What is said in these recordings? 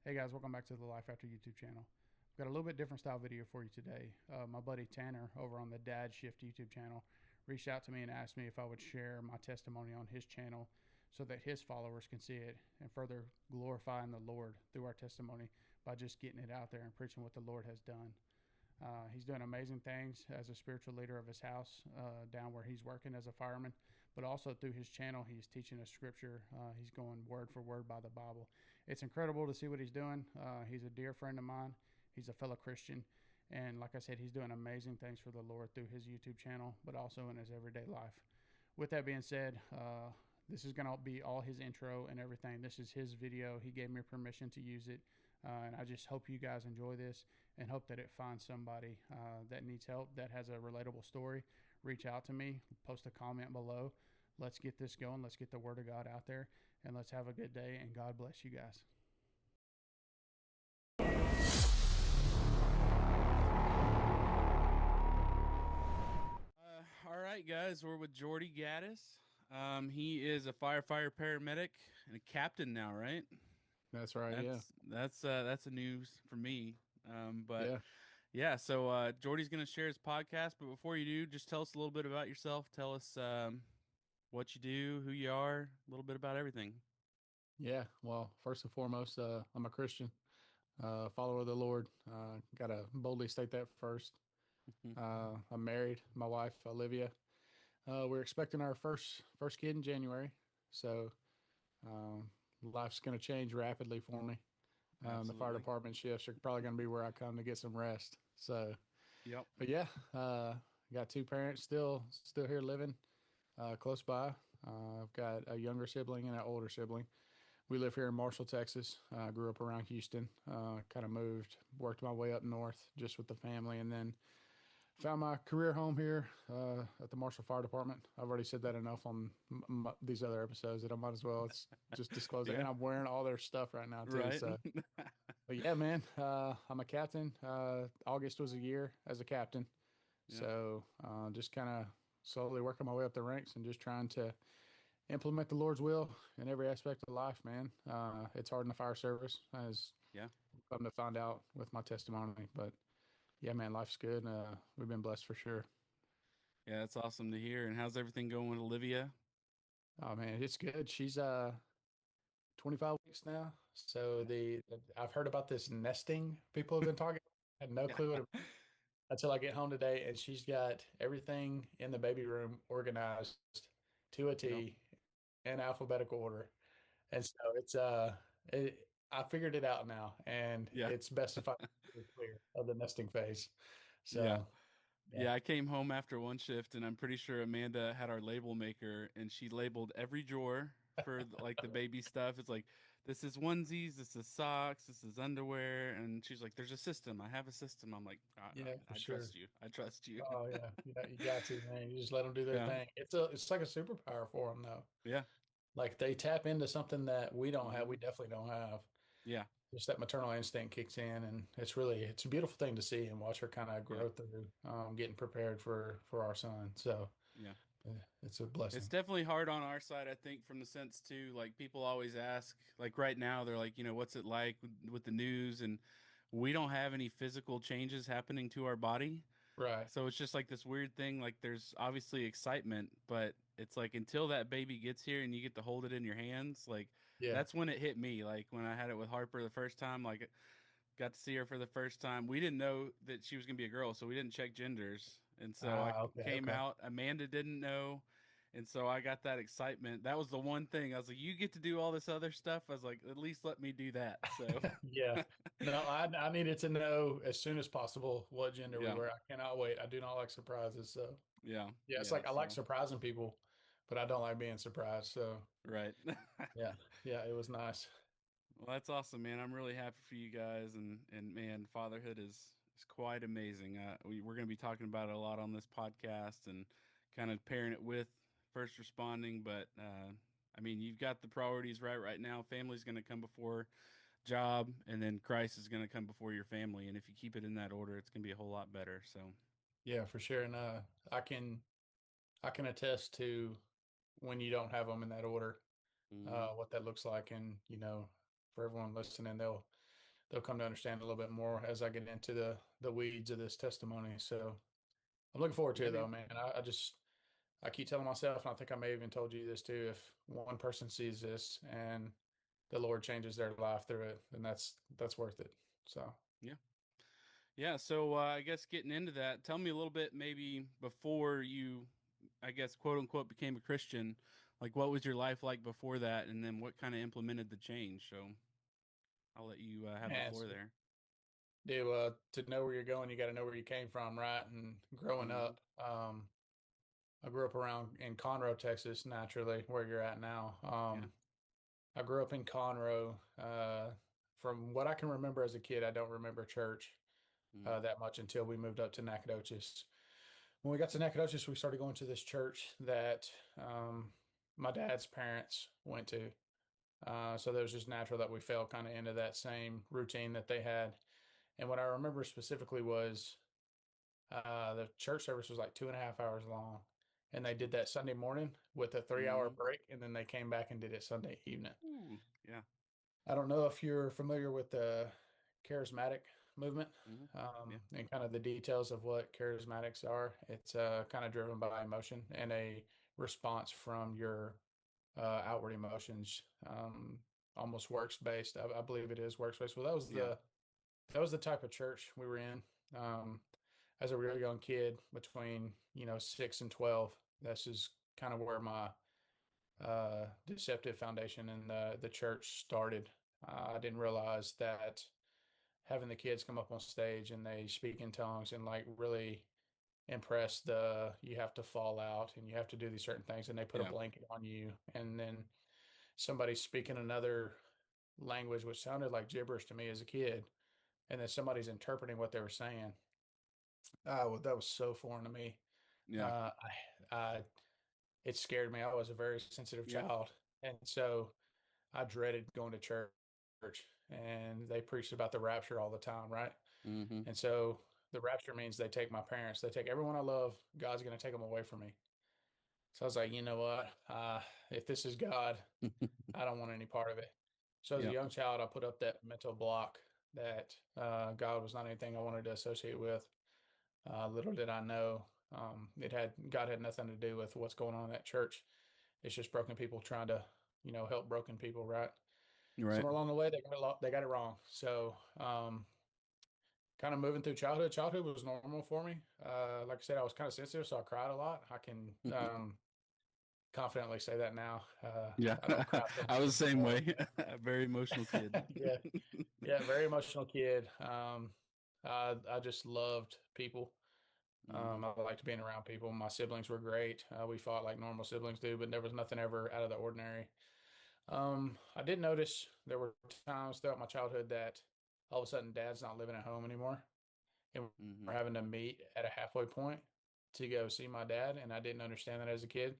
Hey guys, welcome back to the Life After YouTube channel. I've got a little bit different style video for you today. My buddy Tanner over on the Dad Shift YouTube channel reached out to me and asked me if I would share my testimony on his channel so that his followers can see it and further glorifying the Lord through our testimony by just getting it out there and preaching what the Lord has done. He's doing amazing things as a spiritual leader of his house down where he's working as a fireman, but also through his channel, he's teaching us scripture. He's going word for word by the Bible. It's incredible to see what he's doing. He's a dear friend of mine. He's a fellow Christian. And like I said, he's doing amazing things for the Lord through his YouTube channel, but also in his everyday life. With that being said, this is going to be all his intro and everything. This is his video. He gave me permission to use it. And I just hope you guys enjoy this and hope that it finds somebody that needs help, that has a relatable story. Reach out to me, post a comment below. Let's get this going. Let's get the word of God out there, and let's have a good day. And God bless you guys. All right, guys, we're with Jordy Gaddis. He is a firefighter paramedic and a captain now, right? That's right. Yeah. That's a news for me. But Yeah. yeah, so Jordy's gonna share his podcast. But before you do, just tell us a little bit about yourself. Tell us what you do, who you are, a little bit about everything. Yeah. Well, first and foremost, I'm a Christian, follower of the Lord. Got to boldly state that first. I'm married. My wife, Olivia. We're expecting our first kid in January. So um, life's going to change rapidly for me. The fire Absolutely. department shifts are probably going to be where I come to get some rest. So, Yep. but yeah, got two parents still here living close by. I've got a younger sibling and an older sibling. We live here in Marshall, Texas. Grew up around Houston. Kind of moved, worked my way up north just with the family, and then found my career home here at the Marshall Fire Department. I've already said that enough on these other episodes that I might as well just disclose it. Yeah. And I'm wearing all their stuff right now too. Right. So, but yeah, man, I'm a captain. August was a year as a captain, Yep. so just kind of slowly working my way up the ranks and just trying to implement the Lord's will in every aspect of life, man. It's hard in the fire service, as Yeah. I've come to find out with my testimony. But yeah, man, life's good. We've been blessed for sure. Yeah, that's awesome to hear. And how's everything going with Olivia? Oh man, it's good. She's 25 weeks now. So Yeah. I've heard about this nesting people have been talking. I had no clue what it, Yeah. until I get home today, and she's got everything in the baby room organized to a Yep. T in alphabetical order. And so it, I figured it out now, and Yeah. it's best if I steer clear of the nesting phase. Yeah. So yeah, Yeah, I came home after one shift, and I'm pretty sure Amanda had our label maker, and she labeled every drawer for like the baby stuff. It's like, this is onesies, this is socks, this is underwear, and she's like, "There's a system. I have a system." I'm like, yeah, for I sure. trust you. I trust you." Oh yeah, you got to, man. You just let them do their Yeah, thing. It's like a superpower for them though. yeah, Like they tap into something that we don't have. hmm We definitely don't have. yeah, Just that maternal instinct kicks in, and it's a beautiful thing to see and watch her kind of yeah, grow through, getting prepared for our son. So yeah. it's a blessing. It's definitely hard on our side, I think, from the sense too. Like people always ask, like right now, they're like, what's it like with the news, and we don't have any physical changes happening to our body. Right. So it's just like this weird thing. Like there's obviously excitement, but it's like until that baby gets here and you get to hold it in your hands, like Yeah. that's when it hit me. Like when I had it with Harper the first time, like got to see her for the first time. We didn't know that she was gonna be a girl, so we didn't check genders. And so I Ah, okay, came okay. out. Amanda didn't know. And so I got that excitement. That was the one thing. I was like, you get to do all this other stuff. I was like, at least let me do that. So Yeah. No, I needed to know as soon as possible what gender we yeah. were. I cannot wait. I do not like surprises. So Yeah. yeah, it's Yeah. like I like So surprising people, but I don't like being surprised. So right. yeah, yeah, it was nice. Well, that's awesome, man. I'm really happy for you guys, and man, fatherhood is quite amazing. We're going to be talking about it a lot on this podcast, and kind of pairing it with first responding. But I mean, you've got the priorities right now. Family's going to come before job, and then Christ is going to come before your family. And if you keep it in that order, it's going to be a whole lot better. So Yeah, for sure. And I can I can attest to when you don't have them in that order, hmm what that looks like. And for everyone listening, they'll they'll come to understand a little bit more as I get into the weeds of this testimony. So I'm looking forward to Yeah, it though, man. man. I keep telling myself, and I think I may have even told you this too, if one person sees this and the Lord changes their life through it, then that's worth it. So Yeah. Yeah. So I guess getting into that, tell me a little bit maybe before you, I guess, quote unquote, became a Christian. Like, what was your life like before that? And then what kind of implemented the change? So I'll let you have the man, floor there. to know where you're going, you got to know where you came from, right? And growing Mm-hmm. up, I grew up around in Conroe, Texas, naturally, where you're at now. Yeah. I grew up in Conroe. From what I can remember as a kid, I don't remember church Mm-hmm. that much until we moved up to Nacogdoches. When we got to Nacogdoches, we started going to this church that my dad's parents went to. So it was just natural that we fell kind of into that same routine that they had. And what I remember specifically was the church service was like 2.5 hours long. And they did that Sunday morning with a 3 hour Mm-hmm. break. And then they came back and did it Sunday evening. Ooh, yeah. I don't know if you're familiar with the charismatic movement Mm-hmm. Yeah. and kind of the details of what charismatics are. It's kind of driven by emotion and a response from your outward emotions, almost works based. I believe it is works based. Well, Yeah. that was the type of church we were in as a real young kid, between 6 and 12. This is kind of where my deceptive foundation in the church started. I didn't realize that having the kids come up on stage and they speak in tongues and like really impress you have to fall out and you have to do these certain things, and they put a Yeah. blanket on you, and then somebody's speaking another language which sounded like gibberish to me as a kid, and then somebody's interpreting what they were saying. Well, that was so foreign to me. Yeah. uh, I it scared me. I was a very sensitive Yeah. child, and so I dreaded going to church, and they preached about the rapture all the time, right? Mm-hmm. And so the rapture means they take my parents, they take everyone I love. God's going to take them away from me. So I was like, you know what? If this is God, I don't want any part of it. So as a Yeah. young child, I put up that mental block that God was not anything I wanted to associate with. Little did I know, it had God had nothing to do with what's going on in that church. It's just broken people trying to, help broken people, right? Right. Somewhere along the way, they got it wrong. So, kind of moving through childhood. Childhood was normal for me. Like I said, I was kind of sensitive, so I cried a lot. I can confidently say that now. Yeah. I don't cry so I much was the same anymore. way. A very emotional kid. Yeah, yeah, very emotional kid. I just loved people. Mm-hmm. I liked being around people. My siblings were great. We fought like normal siblings do, but there was nothing ever out of the ordinary. I did notice there were times throughout my childhood that all of a sudden dad's not living at home anymore, and Mm-hmm. we're having to meet at a halfway point to go see my dad. And I didn't understand that as a kid.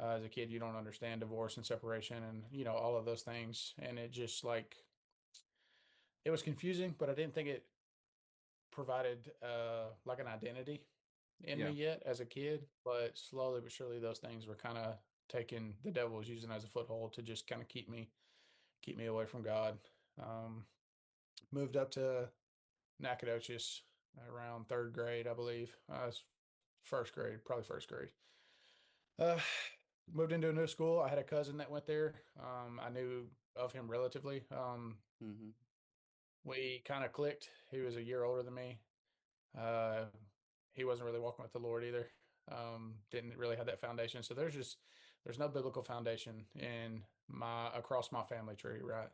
As a kid, you don't understand divorce and separation and all of those things, and it just like it was confusing. But I didn't think it provided like an identity in me Yeah. yet as a kid. But slowly but surely, those things were kind of taken. The devil was using as a foothold to just kind of keep me away from God. Um, Moved up to Nacogdoches around third grade, I believe. First grade, probably first grade. Uh, Moved into a new school. I had a cousin that went there. I knew of him relatively. Mm-hmm. We kind of clicked. He was a year older than me. Uh, he wasn't really walking with the Lord either. Didn't really have that foundation. So there's no biblical foundation in my across my family tree, right?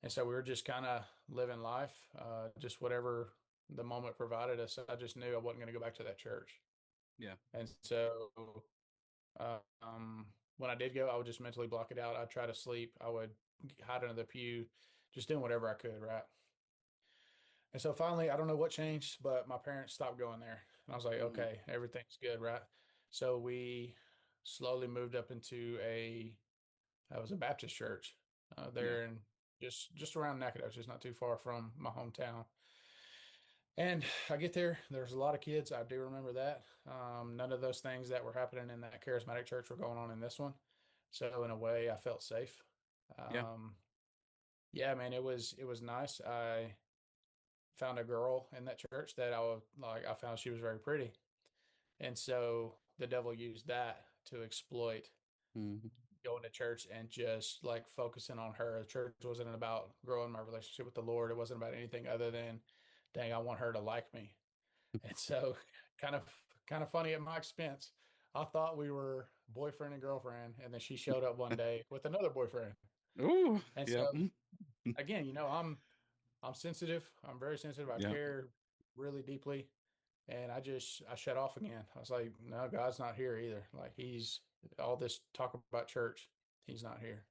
And so we were just kind of living life, just whatever the moment provided us. I just knew I wasn't going to go back to that church. Yeah. And so when I did go, I would just mentally block it out. I'd try to sleep. I would hide under the pew, just doing whatever I could, right? And so finally, I don't know what changed, but my parents stopped going there. And I was like, Mm-hmm. okay, everything's good, right? So we slowly moved up into that was a Baptist church Yeah. there in just around Nacogdoches, not too far from my hometown. And I get there, there's a lot of kids. I do remember that. None of those things that were happening in that charismatic church were going on in this one. So in a way, I felt safe. Yeah. Um, Yeah, man, it was nice. I found a girl in that church that I was like. I found she was very pretty, and so the devil used that to exploit Mm-hmm. going to church and just like focusing on her. The church wasn't about growing my relationship with the Lord. It wasn't about anything other than, dang, I want her to like me. And so, kind of kind of funny at my expense. I thought we were boyfriend and girlfriend, and then she showed up one day with another boyfriend. Ooh, And so, yep. again, I'm sensitive. I'm very sensitive. I Yep. care really deeply, and I shut off again. I was like, no, God's not here either. Like he's all this talk about church, he's not here.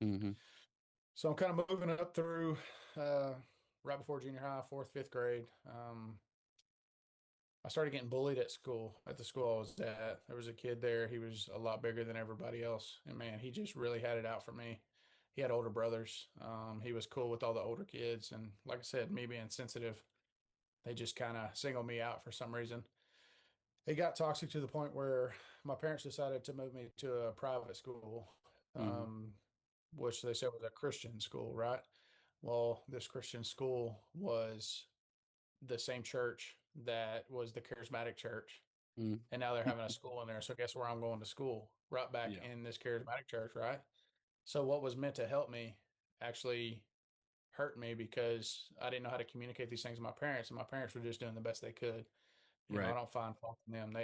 Mm-hmm. So I'm kind of moving up through uh, right before junior high, fourth, fifth grade. I started getting bullied at school, at the school I was at. There was a kid there. He was a lot bigger than everybody else. And man, he just really had it out for me. He had older brothers. He was cool with all the older kids. And like I said, me being sensitive, they just kind of singled me out for some reason. It got toxic to the point where my parents decided to move me to a private school, Mm-hmm. um, which they said was a Christian school, right? Well, this Christian school was the same church that was the charismatic church. Mm-hmm. And now they're having a school in there. So guess where I'm going to school? Right back Yeah. in this charismatic church, right? So what was meant to help me actually hurt me because I didn't know how to communicate these things to my parents, and my parents were just doing the best they could. I Right. don't find fault in them.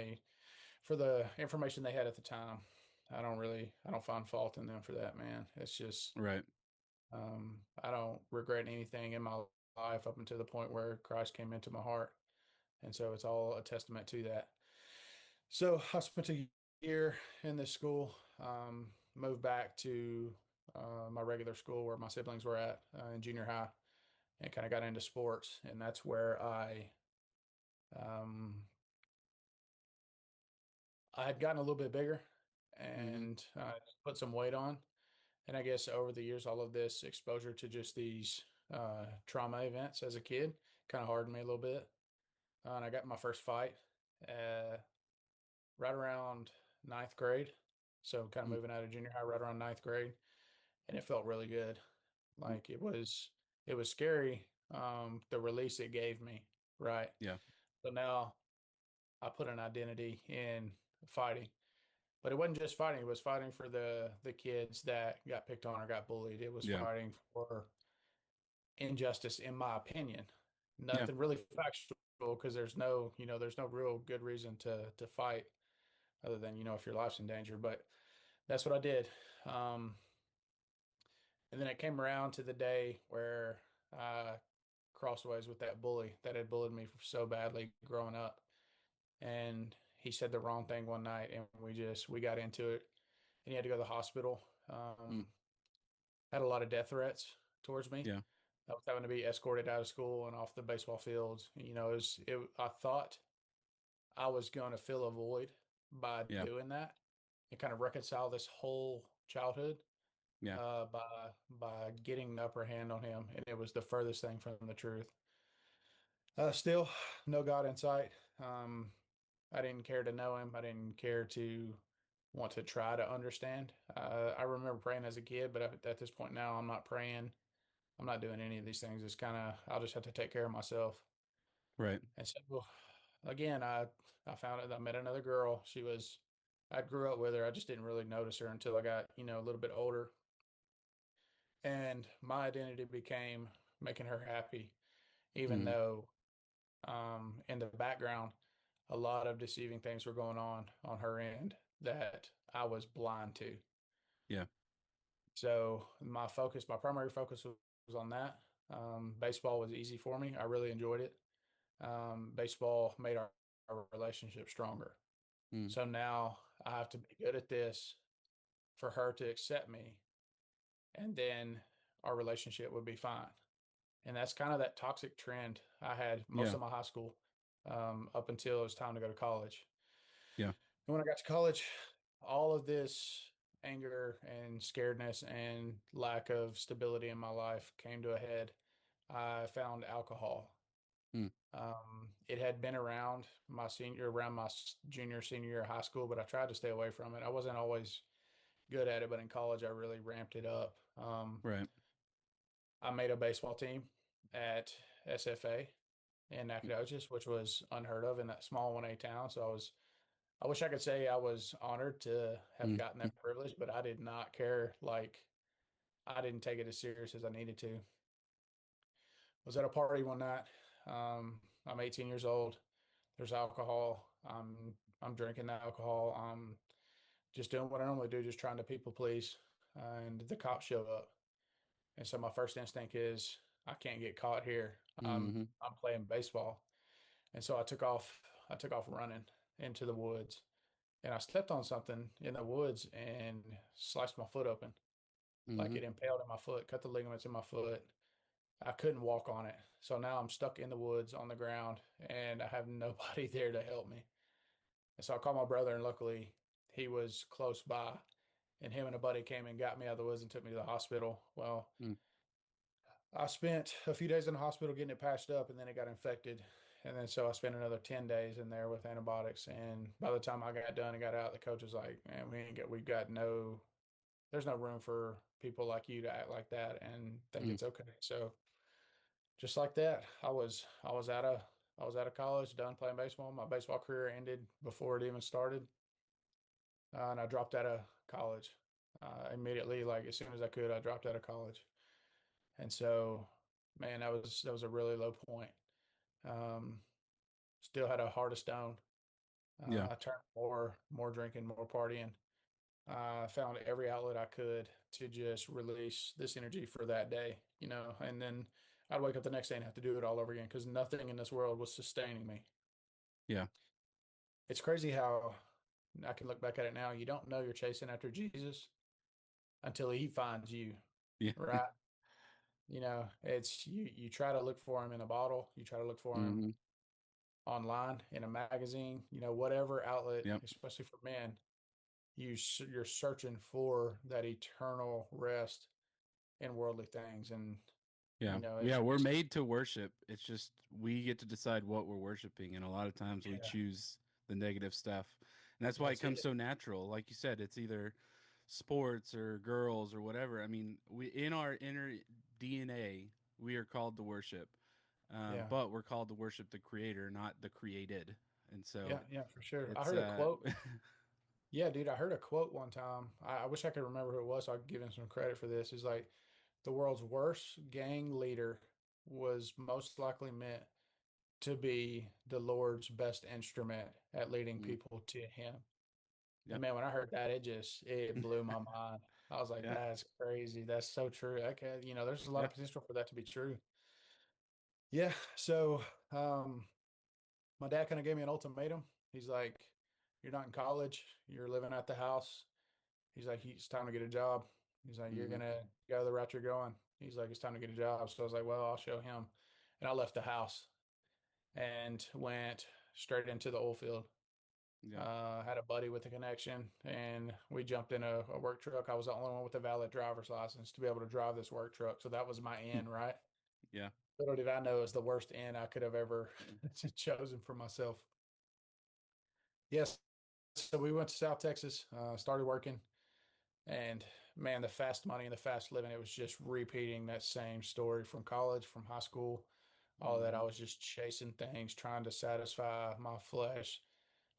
For the information they had at the time, I don't find fault in them for that, man. It's just, Right. I don't regret anything in my life up until the point where Christ came into my heart. And so it's all a testament to that. So I spent a year in this school, moved back to my regular school where my siblings were at in junior high, and kind of got into sports. And that's where um, I had gotten a little bit bigger Mm-hmm. and put some weight on. And I guess over the years, all of this exposure to just these trauma events as a kid kind of hardened me a little bit. And I got my first fight uh, right around ninth grade. So kind of moving out of junior high right around ninth grade, and it felt really good. Mm-hmm. Like it was scary. The release it gave me, right? Yeah. So now I put an identity in fighting, but it wasn't just fighting. It was fighting for the kids that got picked on or got bullied. It was Yeah. fighting for injustice, in my opinion. Yeah. Nothing really factual because there's no real good reason to fight other than if your life's in danger. But that's what I did. Um, and then it came around to the day where I crossways with that bully that had bullied me so badly growing up. And he said the wrong thing one night, and we got into it. And he had to go to the hospital. Mm. Had a lot of death threats towards me. Yeah. I was having to be escorted out of school and off the baseball fields. I thought I was going to fill a void by Yeah. doing that and kind of reconcile this whole childhood Yeah. by getting the upper hand on him, and it was the furthest thing from the truth. Still, no God in sight. Um, I didn't care to know him. I didn't care to want to try to understand. I remember praying as a kid, but at this point now, I'm not praying. I'm not doing any of these things. It's kind of I'll just have to take care of myself. Right. And so, again, I found it. I met another girl. I grew up with her. I just didn't really notice her until I got a little bit older, and my identity became making her happy, even Mm-hmm. though in the background, a lot of deceiving things were going on her end that I was blind to. Yeah. So my primary focus was on that. Baseball was easy for me. I really enjoyed it. Baseball made our relationship stronger. Mm. So now I have to be good at this for her to accept me, and then our relationship would be fine. And that's kind of that toxic trend I had most Yeah. of my high school up until it was time to go to college. Yeah. And when I got to college, all of this anger and scaredness and lack of stability in my life came to a head. I found alcohol. Mm. It had been around my junior, senior year of high school, but I tried to stay away from it. I wasn't always good at it, but in college, I really ramped it up. Right. I made a baseball team at SFA in Nacogdoches, which was unheard of in that small 1A town. So I wish I could say I was honored to have Mm. gotten that privilege, but I did not care. Like, I didn't take it as serious as I needed to. Was at a party one night. I'm 18 years old. There's alcohol. I'm drinking the alcohol. I'm just doing what I normally do, just trying to people please. And the cops show up. And so my first instinct is I can't get caught here. Mm-hmm. I'm playing baseball. And so I took off. I took off running into the woods, and I stepped on something in the woods and sliced my foot open. Like Mm-hmm. it impaled in my foot, cut the ligaments in my foot. I couldn't walk on it. So now I'm stuck in the woods on the ground and I have nobody there to help me. And so I called my brother, and luckily he was close by, and him and a buddy came and got me out of the woods and took me to the hospital. Well, Mm. I spent a few days in the hospital getting it patched up, and then it got infected. And then so I spent another 10 days in there with antibiotics. And by the time I got done and got out, the coach was like, man, we've got there's no room for people like you to act like that and think Mm. it's okay. So just like that, I was out of college, done playing baseball. My baseball career ended before it even started. And I dropped out of college immediately. Like as soon as I could, I dropped out of college. And so, man, that was a really low point. Um, Still had a heart of stone. Yeah. I turned more drinking, more partying. I found every outlet I could to just release this energy for that day, you know, and then I'd wake up the next day and have to do it all over again because nothing in this world was sustaining me. Yeah. It's crazy how I can look back at it now. You don't know you're chasing after Jesus until he finds you, Yeah. right? You know, it's you try to look for him in a bottle, you try to look for him Mm-hmm. online in a magazine, you know, whatever outlet, Yep. especially for men, you're searching for that eternal rest in worldly things, and Yeah. you know, Yeah. We're it's made to worship. It's just we get to decide what we're worshiping. And a lot of times we yeah, choose the negative stuff. And that's why it that's comes it. so natural. Like you said, it's either sports or girls or whatever. I mean, we in our inner DNA, we are called to worship. Yeah, But we're called to worship the creator, not the created. And yeah, so yeah, for sure. I it's heard a quote. Yeah, dude, I heard a quote one time. I wish I could remember who it was, so I could give him some credit for this. Is like the world's worst gang leader was most likely meant to be the Lord's best instrument at leading Mm, people to Him. yep. And man, when I heard that, it blew my mind. I was like, Yeah. that's crazy. That's so true. Okay, you know, there's a lot Yeah. of potential for that to be true. Yeah. So, um, my dad kind of gave me an ultimatum. He's like, "You're not in college. You're living at the house." He's like, "It's time to get a job." He's like, "You're Mm-hmm. gonna go the route you're going." He's like, "It's time to get a job." So I was like, "Well, I'll show him." And I left the house and went straight into the oil field. Yeah. Had a buddy with a connection, and we jumped in a work truck. I was the only one with a valid driver's license to be able to drive this work truck. So that was my Hmm. in, right? Yeah. Little did I know it was the worst in I could have ever Mm. chosen for myself. Yes. So we went to South Texas, started working, and man, the fast money and the fast living, it was just repeating that same story from college, from high school, all of that. I Mm-hmm. was just chasing things, trying to satisfy my flesh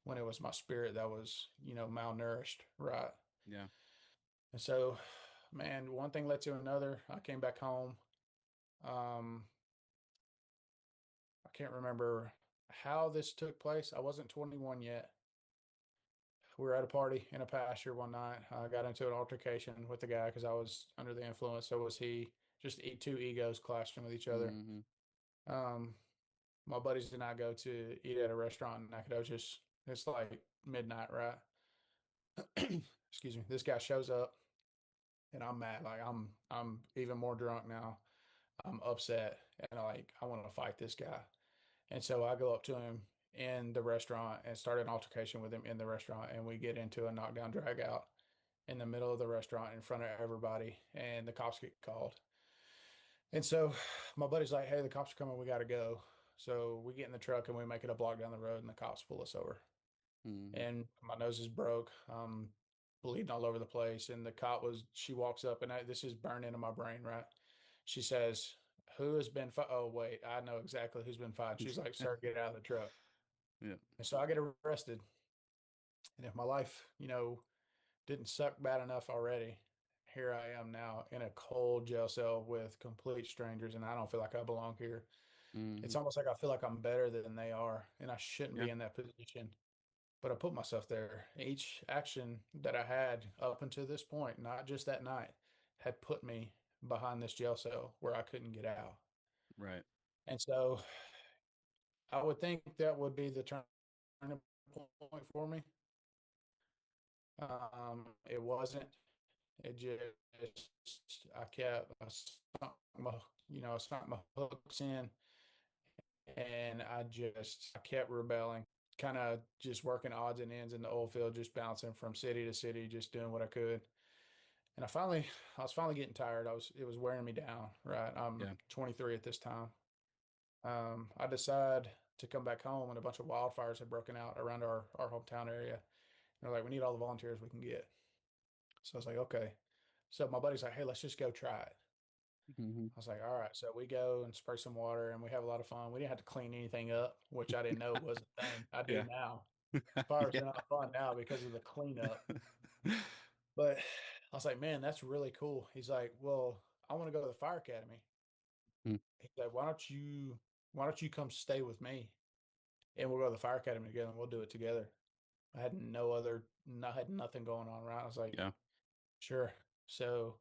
when it was my spirit that was, you know, malnourished, right? Yeah. And so, man, one thing led to another. I came back home. Um, I can't remember how this took place. I wasn't 21 yet. We were at a party in a pasture one night. I got into an altercation with the guy because I was under the influence. So was he. Just two egos clashing with each other. Mm-hmm. Um, my buddies and I go to eat at a restaurant in Nacogdoches. It's like midnight, right? Excuse me. This guy shows up, and I'm mad. Like I'm even more drunk now. I'm upset, and I want to fight this guy. And so I go up to him in the restaurant and start an altercation with him in the restaurant, and we get into a knockdown drag out in the middle of the restaurant in front of everybody, and the cops get called. And so my buddy's like, "Hey, the cops are coming. We got to go." So we get in the truck and we make it a block down the road, and the cops pull us over. Mm-hmm. And my nose is broke, bleeding all over the place. And the cop was, she walks up, and this is burned into my brain, right? She says, "Who has been?" Oh, wait, I know exactly who's been fined. She's like, "Sir, get out of the truck." Yeah. And so I get arrested. And if my life, didn't suck bad enough already, here I am now in a cold jail cell with complete strangers, and I don't feel like I belong here. It's Mm-hmm. almost like I feel like I'm better than they are, and I shouldn't Yeah. be in that position. But I put myself there. Each action that I had up until this point, not just that night, had put me behind this jail cell where I couldn't get out. Right. And so I would think that would be the turning point for me. It wasn't. It just I sunk my hooks in, and I kept rebelling, kind of just working odds and ends in the oil field, just bouncing from city to city, just doing what I could. And I was finally getting tired. It was wearing me down. Right, I'm Yeah. 23 at this time. I decided to come back home, and a bunch of wildfires had broken out around our hometown area. And they're like, "We need all the volunteers we can get." So I was like, "Okay." So my buddy's like, "Hey, let's just go try it." Mm-hmm. I was like, "All right." So we go and spray some water, and we have a lot of fun. We didn't have to clean anything up, which I didn't know was a thing. I do Yeah. now. Fires Yeah. are not fun now because of the cleanup. But I was like, "Man, that's really cool." He's like, "Well, I want to go to the fire academy." Mm. He's like, why don't you come stay with me, and we'll go to the fire academy together, and we'll do it together." I had I had nothing going on, right? I was like, Yeah. "Sure." So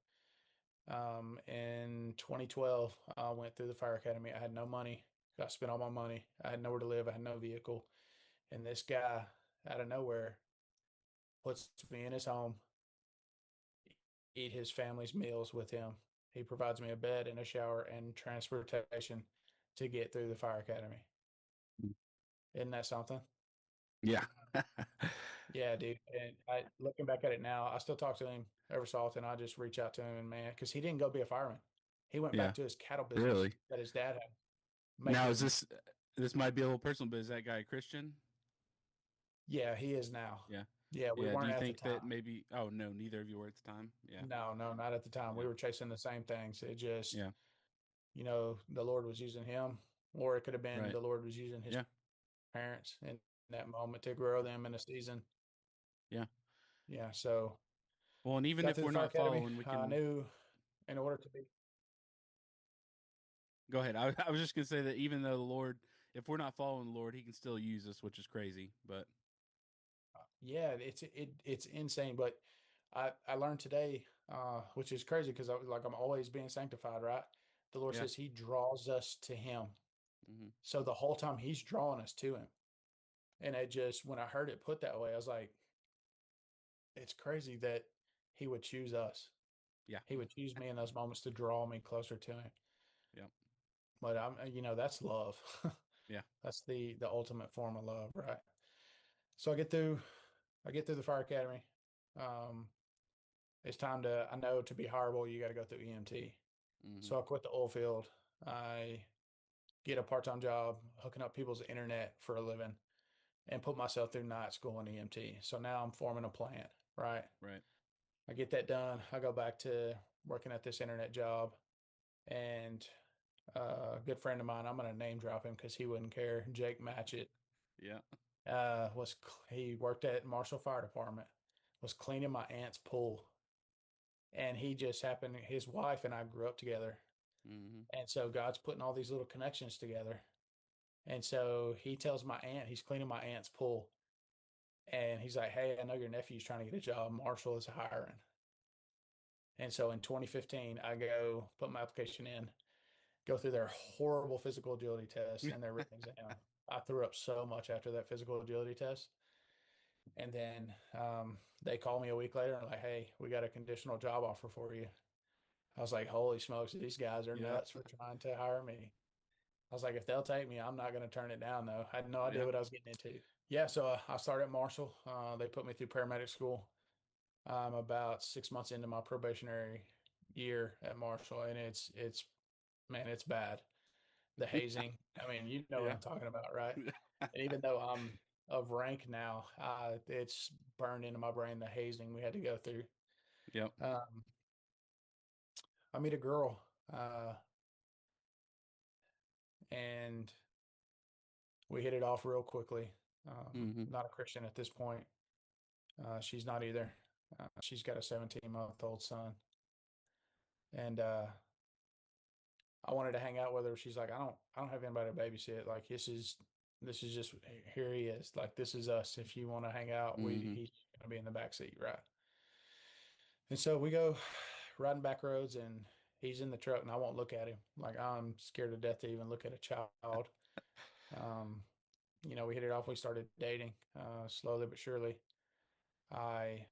in 2012, I went through the fire academy. I had no money. I spent all my money. I had nowhere to live. I had no vehicle. And this guy out of nowhere puts me in his home, eat his family's meals with him. He provides me a bed and a shower and transportation to get through the fire academy. Mm. Isn't that something? Yeah. Yeah, dude. And looking back at it now, I still talk to him every so often. I just reach out to him, and man, because he didn't go be a fireman. He went Yeah. back to his cattle business Really? that his dad had, Now, is making. this might be a little personal, but is that guy a Christian? Yeah, he is now. Yeah. Yeah, we Yeah. Do weren't you at the think that time. maybe? Oh no, neither of you were at the time. Yeah. No, no, not at the time. Yeah. We were chasing the same things. It just, Yeah. the Lord was using him, or it could have been Right. the Lord was using his Yeah. parents in that moment to grow them in a season. Yeah. Yeah, so Well, and even got if through we're the fire not academy. following, we I can knew in order to be, go ahead. I was just gonna say that even though the Lord, if we're not following the Lord, He can still use us, which is crazy. But yeah, it's insane. But I learned today, which is crazy because I'm always being sanctified, right? The Lord yeah. says He draws us to Him. Hmm. So the whole time He's drawing us to Him. And it just, when I heard it put that way, I was like, it's crazy that He would choose us. Yeah. He would choose me in those moments to draw me closer to Him. Yeah. But that's love. Yeah. That's the ultimate form of love, right? So I get through the fire academy. Um, it's time I know to be horrible, you got to go through EMT. Hmm. So I quit the oil field. I get a part-time job hooking up people's internet for a living and put myself through night school in EMT. So now I'm forming a plant, right? Right. I get that done. I go back to working at this internet job, and a good friend of mine, I'm going to name drop him because he wouldn't care. Jake Matchett, Yeah. he worked at Marshall Fire Department, was cleaning my aunt's pool, and he just happened. His wife and I grew up together, Hmm. and so God's putting all these little connections together. And so he tells my aunt he's cleaning my aunt's pool, and he's like, "Hey, I know your nephew's trying to get a job. Marshall is hiring." And so in 2015, I go put my application in, go through their horrible physical agility test and their written exam. I threw up so much after that physical agility test. And then they call me a week later and like, "Hey, we got a conditional job offer for you." I was like, "Holy smokes, these guys are Yeah. nuts for trying to hire me." I was like, "If they'll take me, I'm not going to turn it down, though." I had no idea Yeah. what I was getting into. Yeah, so I started at Marshall. They put me through paramedic school. I'm about 6 months into my probationary year at Marshall, and it's man, it's bad. The hazing. I mean, you know what Yeah. I'm talking about, right? And even though I'm of rank now, it's burned into my brain the hazing we had to go through. Yep. Um, I meet a girl uh, and we hit it off real quickly. Not a Christian at this point. She's not either. She's got a 17-month-old son, and I wanted to hang out with her. She's like, I don't have anybody to babysit. Like this is just here he is. Like this is us. If you want to hang out, he's gonna be in the back seat, right? And so we go riding back roads, and he's in the truck, and I won't look at him. Like I'm scared to death to even look at a child. Um, we hit it off. We started dating slowly but surely. I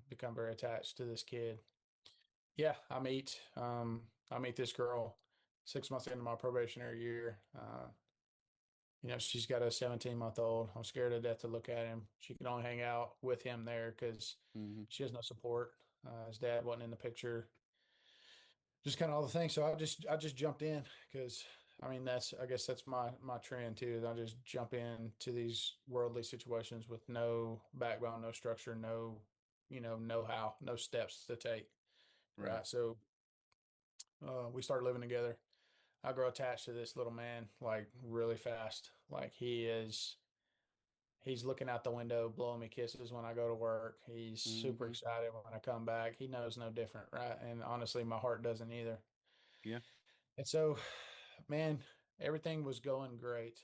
become very attached to this kid. Yeah, I meet this girl 6 months into my probationary year. She's got a 17-month-old. I'm scared to death to look at him. She can only hang out with him there because she has no support. His dad wasn't in the picture. Just kind of all the things. So I just jumped in because I guess that's my trend too. I just jump into these worldly situations with no backbone, no structure, no know how, no steps to take. Right. So we started living together. I grow attached to this little man like really fast. Like he's looking out the window, blowing me kisses when I go to work. He's super excited when I come back. He knows no different, right? And honestly, my heart doesn't either. Yeah. And so, man, everything was going great.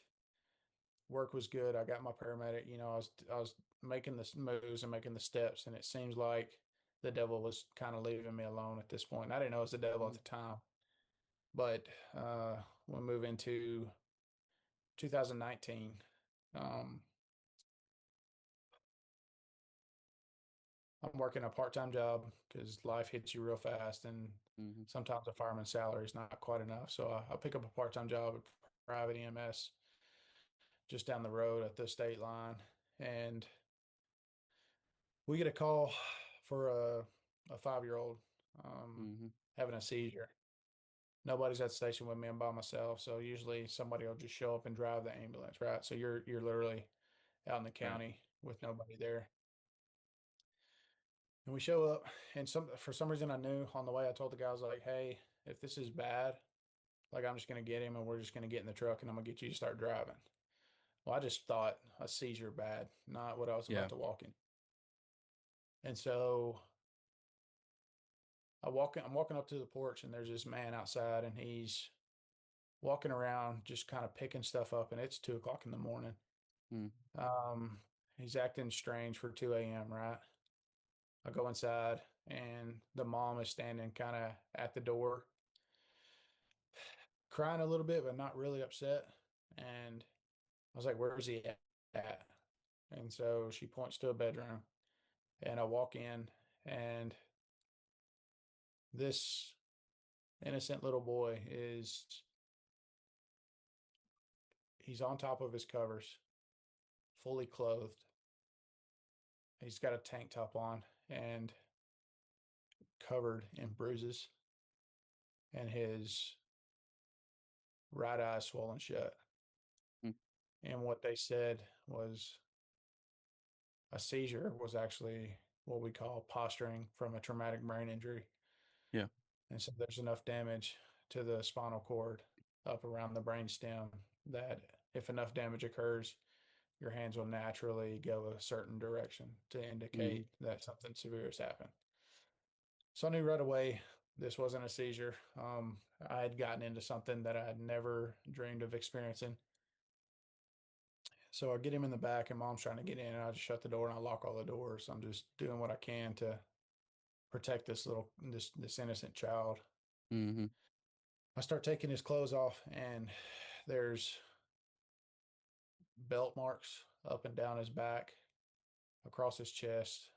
Work was good. I got my paramedic. I was making the moves and making the steps, and it seems like the devil was kind of leaving me alone at this point. I didn't know it was the devil at the time, but we move into 2019. Um, I'm working a part-time job because life hits you real fast, and sometimes a fireman's salary is not quite enough. So I pick up a part-time job at private EMS just down the road at the state line, and we get a call for a 5-year-old having a seizure. Nobody's at the station with me. I'm by myself, so usually somebody will just show up and drive the ambulance, right? So you're literally out in the county with nobody there. And we show up, and for some reason I knew on the way. I told the guys like, "Hey, if this is bad, like I'm just gonna get him, and we're just gonna get in the truck, and I'm gonna get you to start driving." Well, I just thought a seizure bad, not what I was about to walk in. And so I'm walking up to the porch, and there's this man outside, and he's walking around just kind of picking stuff up, and it's 2 o'clock in the morning. Um, he's acting strange for 2 a.m., right? I go inside, and the mom is standing kind of at the door, crying a little bit, but not really upset. And I was like, "Where is he at?" And so she points to a bedroom, and I walk in, and this innocent little boy he's on top of his covers, fully clothed. He's got a tank top on and covered in bruises, and his right eye swollen shut. And what they said was a seizure was actually what we call posturing from a traumatic brain injury. Yeah. And so there's enough damage to the spinal cord up around the brain stem that if enough damage occurs, your hands will naturally go a certain direction to indicate that something severe has happened. So I knew right away this wasn't a seizure. I had gotten into something that I had never dreamed of experiencing. So I get him in the back, and mom's trying to get in, and I just shut the door and I lock all the doors. I'm just doing what I can to protect this innocent child. I start taking his clothes off, and there's belt marks up and down his back, across his chest.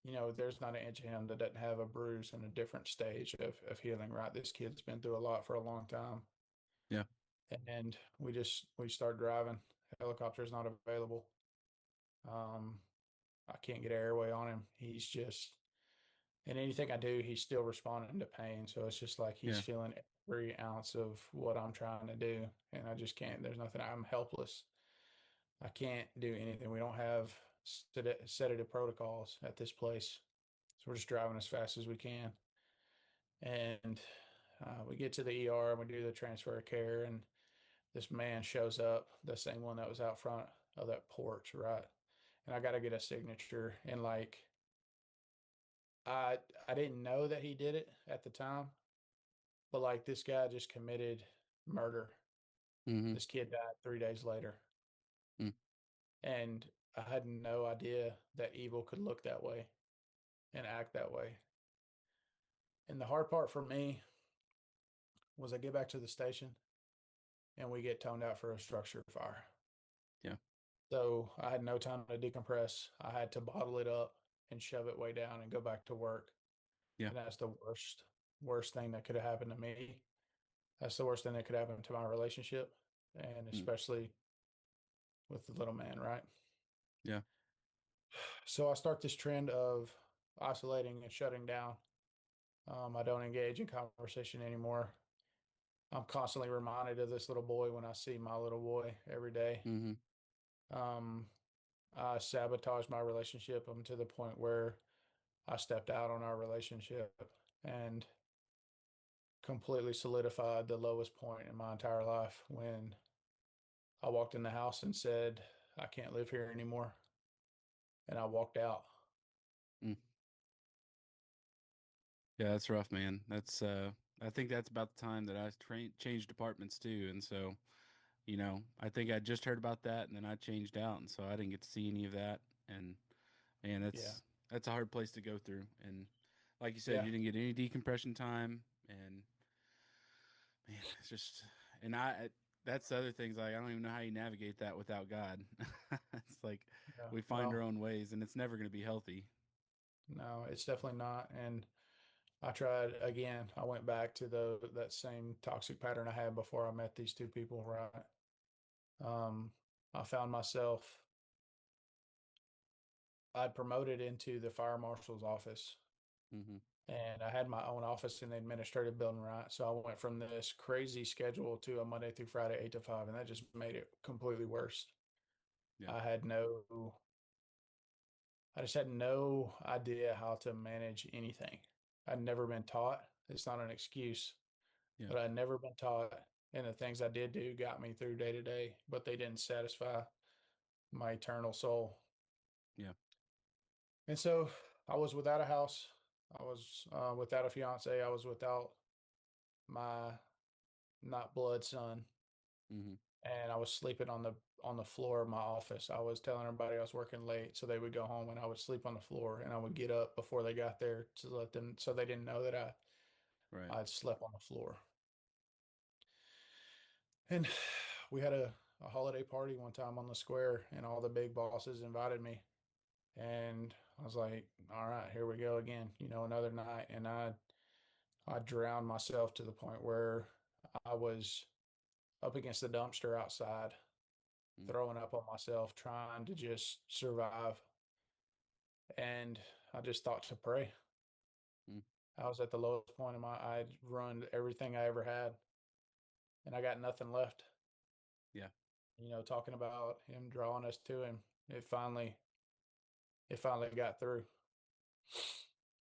There's not an inch of him that doesn't have a bruise in a different stage of healing, right? This kid's been through a lot for a long time. Yeah. And we start driving. Helicopter's not available. I can't get airway on him. And anything I do, he's still responding to pain. So it's just like he's feeling every ounce of what I'm trying to do. And I just can't. There's nothing. I'm helpless. I can't do anything. We don't have sedative protocols at this place. So we're just driving as fast as we can. And we get to the ER and we do the transfer of care, and this man shows up, the same one that was out front of that porch, right? And I got to get a signature, and like I I didn't know that he did it at the time, but like this guy just committed murder. Mm-hmm. This kid died 3 days later, Mm. and I had no idea that evil could look that way and act that way. And the hard part for me was I get back to the station and we get toned out for a structure fire. Yeah. So I had no time to decompress. I had to bottle it up and shove it way down and go back to work. Yeah. And that's the worst thing that could have happened to me. That's the worst thing that could happen to my relationship, and Mm. especially with the little man, right? Yeah. So I start this trend of isolating and shutting down. I don't engage in conversation anymore. I'm constantly reminded of this little boy when I see my little boy every day. Mm-hmm. Um, I sabotaged my relationship to the point where I stepped out on our relationship and completely solidified the lowest point in my entire life when I walked in the house and said, I can't live here anymore. And I walked out. Mm. Yeah, that's rough, man. That's I think that's about the time that I changed departments too, and so I think I just heard about that, and then I changed out, and so I didn't get to see any of that, and man, Yeah. that's a hard place to go through, and like you said, Yeah. you didn't get any decompression time, and man, it's just, and that's the other things, like I don't even know how you navigate that without God. It's like Yeah. we find Well, our own ways, and it's never going to be healthy. no, it's definitely not. And I tried again. I went back to that same toxic pattern I had before I met these two people, right? I found myself, I'd promoted into the fire marshal's office, Mm-hmm. and I had my own office in the administrative building, right? So I went from this crazy schedule to a Monday through Friday, 8 to 5, and that just made it completely worse. Yeah. I had no, I just had no idea how to manage anything. I'd never been taught. It's not an excuse, Yeah. but I'd never been taught. And the things I did do got me through day to day, but they didn't satisfy my eternal soul. Yeah. And so I was without a house. I was without a fiance. I was without my not blood son, Mm-hmm. and I was sleeping on the floor of my office. I was telling everybody I was working late, so they would go home, and I would sleep on the floor, and I would get up before they got there to let them, so they didn't know that Right. I'd slept on the floor. And we had a holiday party one time on the square, and all the big bosses invited me. And I was like, all right, here we go again, another night. And I drowned myself to the point where I was up against the dumpster outside, Mm. throwing up on myself, trying to just survive. And I just thought to pray. Mm. I was at the lowest point I'd ruined everything I ever had, and I got nothing left. Yeah. Talking about him drawing us to him, it finally got through.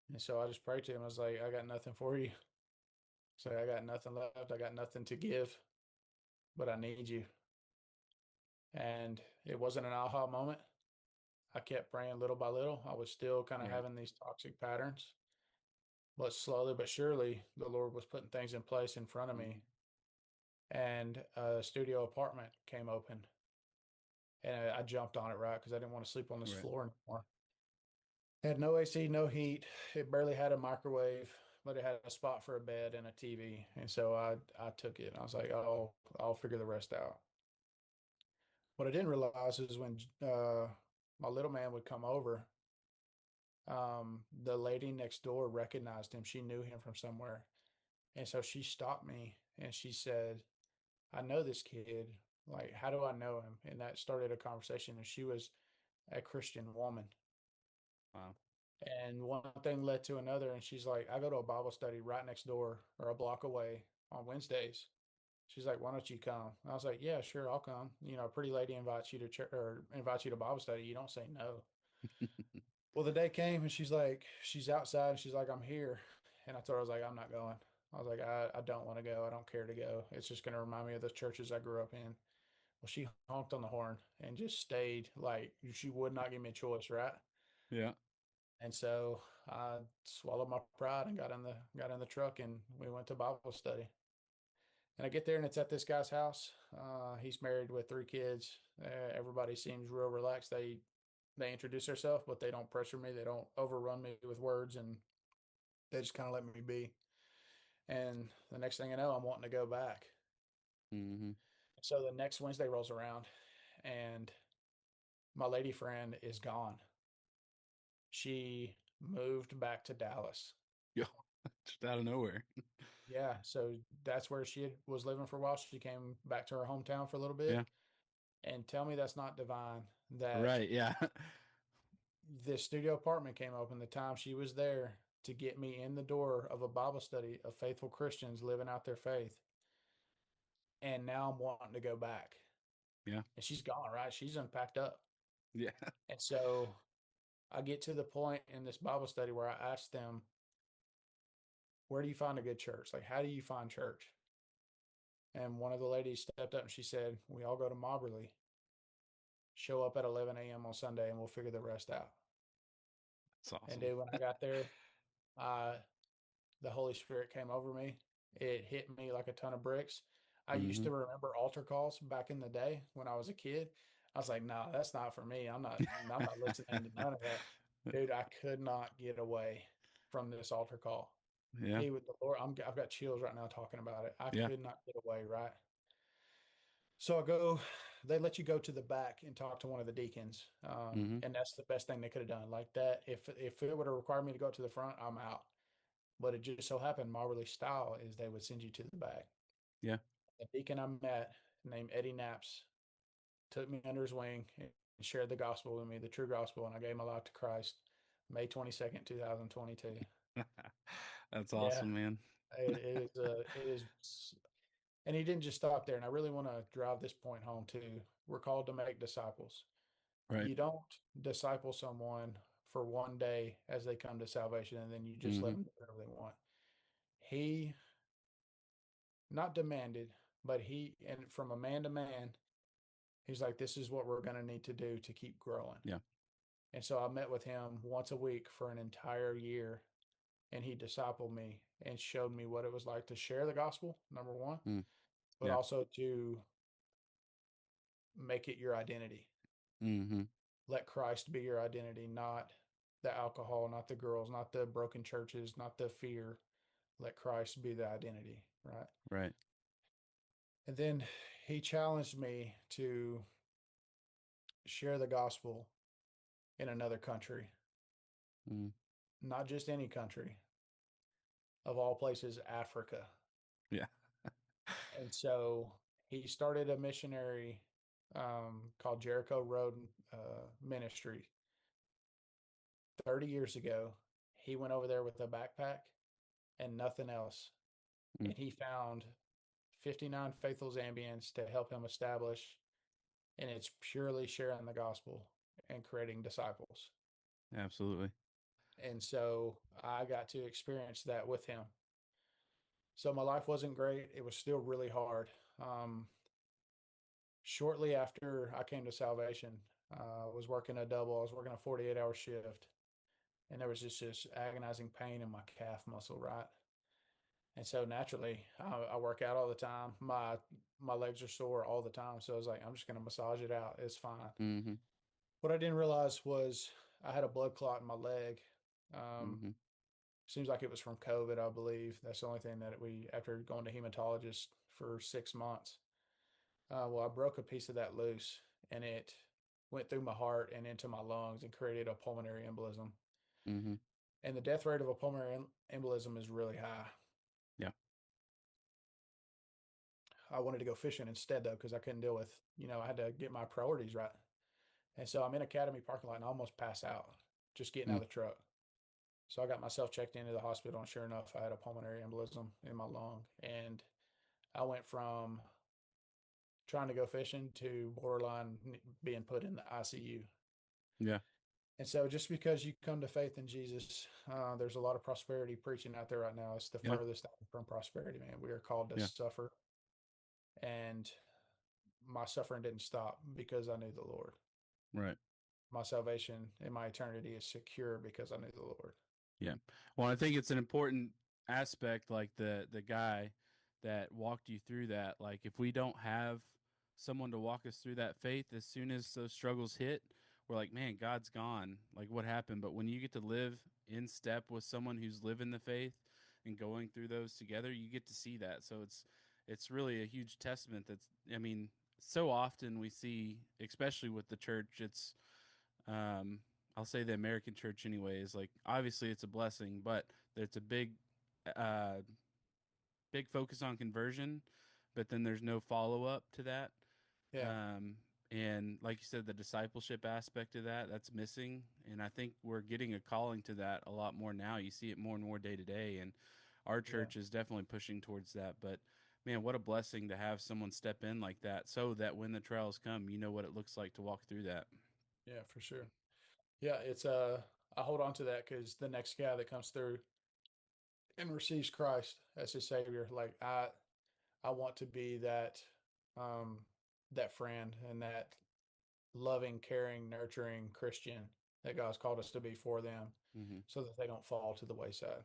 And so I just prayed to him. I was like, I got nothing for you. So I got nothing left. I got nothing to give, but I need you. And it wasn't an aha moment. I kept praying little by little. I was still kind of Right. having these toxic patterns, but slowly but surely, the Lord was putting things in place in front of Mm-hmm. me. And a studio apartment came open, and I jumped on it, right? Because I didn't want to sleep on this Right. floor anymore. It had no AC, no heat. It barely had a microwave, but it had a spot for a bed and a TV. And so I took it. I was like, oh, I'll figure the rest out. What I didn't realize is when my little man would come over, the lady next door recognized him. She knew him from somewhere. And so she stopped me and she said, I know this kid. Like, how do I know him? And that started a conversation. And she was a Christian woman. Wow. And one thing led to another. And she's like, I go to a Bible study right next door or a block away on Wednesdays. She's like, why don't you come? I was like, yeah, sure, I'll come. A pretty lady invites you to church or invites you to Bible study. You don't say no. Well, the day came and she's outside and she's like, I'm here. And I told her, I was like, I'm not going. I was like, I don't want to go. I don't care to go. It's just going to remind me of the churches I grew up in. Well, she honked on the horn and just stayed. Like, she would not give me a choice, right? Yeah. And so I swallowed my pride and got in the truck, and we went to Bible study. And I get there, and it's at this guy's house. He's married with 3 kids. Everybody seems real relaxed. They introduce themselves, but they don't pressure me. They don't overrun me with words, and they just kind of let me be. And the next thing I know, I'm wanting to go back. Mm-hmm. So the next Wednesday rolls around, and my lady friend is gone. She moved back to Dallas. Yo, just out of nowhere. Yeah, so that's where was living for a while. She came back to her hometown for a little bit, Yeah. and tell me that's not divine that Right. Yeah. this studio apartment came open the time she was there to get me in the door of a Bible study of faithful Christians living out their faith. And now I'm wanting to go back. Yeah. And she's gone, right? She's unpacked up. Yeah. And so I get to the point in this Bible study where I ask them, where do you find a good church? Like, how do you find church? And one of the ladies stepped up and she said, we all go to Mobberly, show up at 11 a.m. on Sunday, and we'll figure the rest out. That's And awesome. dude, when I got there, uh, the Holy Spirit came over me. It hit me like a ton of bricks. I used Mm-hmm. to remember altar calls back in the day when I was a kid. I was like, nah, that's not for me. I'm not listening to none of that. Dude, I could not get away from this altar call. Yeah. He with the Lord, I've got chills right now talking about it. I Yeah. could not get away, right? So I go, they let you go to the back and talk to one of the deacons. Mm-hmm. And that's the best thing they could have done. Like that, if it would have required me to go to the front, I'm out. But it just so happened Marley style is they would send you to the back. Yeah. The deacon I met named Eddie Knaps took me under his wing and shared the gospel with me, the true gospel, and I gave my life to Christ May 22nd, 2022. That's Yeah, awesome, man. it is, and he didn't just stop there. And I really want to drive this point home too. We're called to make disciples. Right. You don't disciple someone for one day as they come to salvation and then you just let Mm-hmm. them do whatever they want. He not demanded, but and from a man to man, he's like, this is what we're going to need to do to keep growing. Yeah. And so I met with him once a week for an entire year, and he discipled me and showed me what it was like to share the gospel, number one, Mm. but Yeah. also to make it your identity. Mm-hmm. Let Christ be your identity, not the alcohol, not the girls, not the broken churches, not the fear. Let Christ be the identity, right? Right. And then he challenged me to share the gospel in another country, Mm. not just any country, of all places, Africa. Yeah. And so he started a missionary called Jericho Road Ministry 30 years ago. He went over there with a backpack and nothing else. Mm. And he found 59 faithful Zambians to help him establish. And it's purely sharing the gospel and creating disciples. Absolutely. And so I got to experience that with him. So my life wasn't great. It was still really hard. Shortly after I came to salvation, I was working a double. I was working a 48-hour shift, and there was just this agonizing pain in my calf muscle, right? And so naturally, I work out all the time. My legs are sore all the time. So I was like, I'm just going to massage it out. It's fine. Mm-hmm. What I didn't realize was I had a blood clot in my leg. Mm-hmm. Seems like it was from COVID, I believe. That's the only thing that after going to hematologist for 6 months, well, I broke a piece of that loose and it went through my heart and into my lungs and created a pulmonary embolism. Mm-hmm. And the death rate of a pulmonary embolism is really high. Yeah. I wanted to go fishing instead though, because I couldn't deal with, I had to get my priorities right. And so I'm in Academy parking lot and I almost pass out just getting out Mm. of the truck. So I got myself checked into the hospital and sure enough, I had a pulmonary embolism in my lung. And I went from trying to go fishing to borderline being put in the ICU. Yeah. And so, just because you come to faith in Jesus, there's a lot of prosperity preaching out there right now. It's the Yeah. furthest thing from prosperity, man. We are called to Yeah. suffer, and my suffering didn't stop because I knew the Lord. Right. My salvation and my eternity is secure because I knew the Lord. Yeah. Well, I think it's an important aspect, like the guy that walked you through that. Like, if we don't have someone to walk us through that faith, as soon as those struggles hit, we're like, man, God's gone. Like, what happened? But when you get to live in step with someone who's living the faith and going through those together, you get to see that. So it's really a huge testament. That's, I mean, so often we see, especially with the church, it's um, I'll say the American church anyways. Like, obviously it's a blessing, but it's a uh, big focus on conversion, but then there's no follow up to that. Yeah, Um, and like you said, the discipleship aspect of that's missing. And I think we're getting a calling to that a lot more now. You see it more and more day to day. And our yeah, church is definitely pushing towards that. But man, what a blessing to have someone step in like that so that when the trials come, you know what it looks like to walk through that. yeah, for sure. Yeah, it's I hold on to that because the next guy that comes through and receives Christ as his Savior, like I want to be um that friend and that loving, caring, nurturing Christian that God's called us to be for them, Mm-hmm. so that they don't fall to the wayside.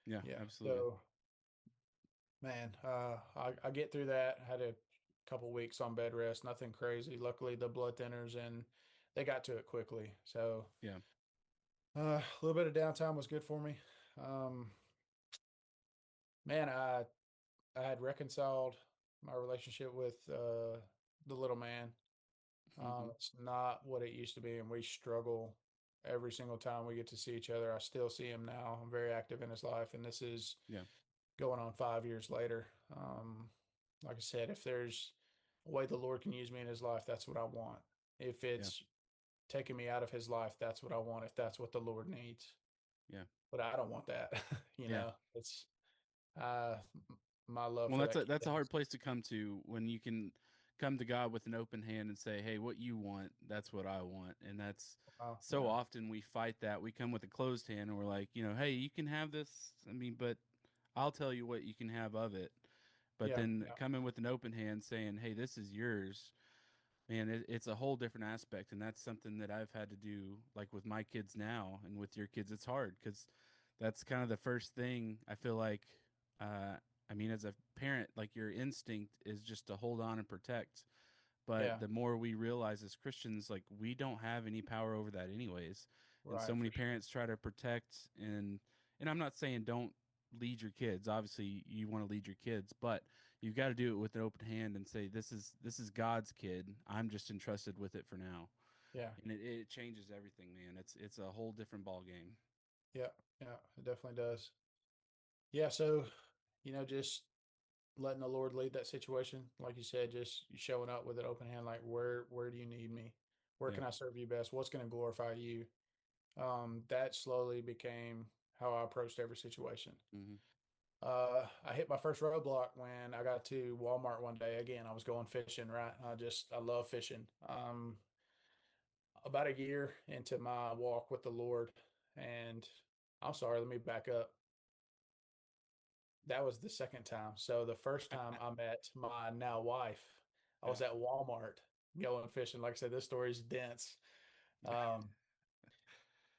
Yeah, Yeah. absolutely. So, man, I get through that. Had a couple weeks on bed rest, nothing crazy. Luckily, the blood thinners and they got to it quickly. So, Yeah. a little bit of downtime was good for me. Um, man, I had reconciled my relationship with the little man. Mm-hmm. It's not what it used to be, and we struggle every single time we get to see each other. I still see him now. I'm very active in his life, and this is Yeah. going on 5 years later. Like I said, if there's a way the Lord can use me in his life, that's what I want. If Yeah. it's taking me out of his life, that's what I want, if that's what the Lord needs. Yeah. But I don't want that. Yeah. It's uh, my love Well, for that that's a kid. hard place to come to when you can come to God with an open hand and say, "Hey, what you want, that's what I want." And that's Wow. so Yeah. often we fight that. We come with a closed hand and we're like, "Hey, you can have this." I mean, but I'll tell you what you can have of it. But Yeah. then Yeah. coming with an open hand saying, "Hey, this is yours." Man, it's a whole different aspect, and that's something that I've had to do, like with my kids now, and with your kids. It's hard because that's kind of the first thing I feel like. I mean, as a parent, like your instinct is just to hold on and protect. But Yeah. the more we realize as Christians, like we don't have any power over that, anyways. And so Right. many For sure. parents try to protect, and I'm not saying don't lead your kids. Obviously, you want to lead your kids, but you've got to do it with an open hand and say, this is God's kid. I'm just entrusted with it for now, Yeah. and it changes everything, man. It's a whole different ball game. Yeah. Yeah. It definitely does. Yeah. So, just letting the Lord lead that situation. Like you said, just showing up with an open hand, like where do you need me? Where Yeah. can I serve you best? What's going to glorify you? That slowly became how I approached every situation. Hmm. I hit my first roadblock when I got to Walmart one day. Again, I was going fishing, right? I love fishing. About a year into my walk with the Lord, and I'm sorry, let me back up. That was the second time. So the first time I met my now wife, I Yeah. was at Walmart going fishing. Like I said, this story is dense. Um,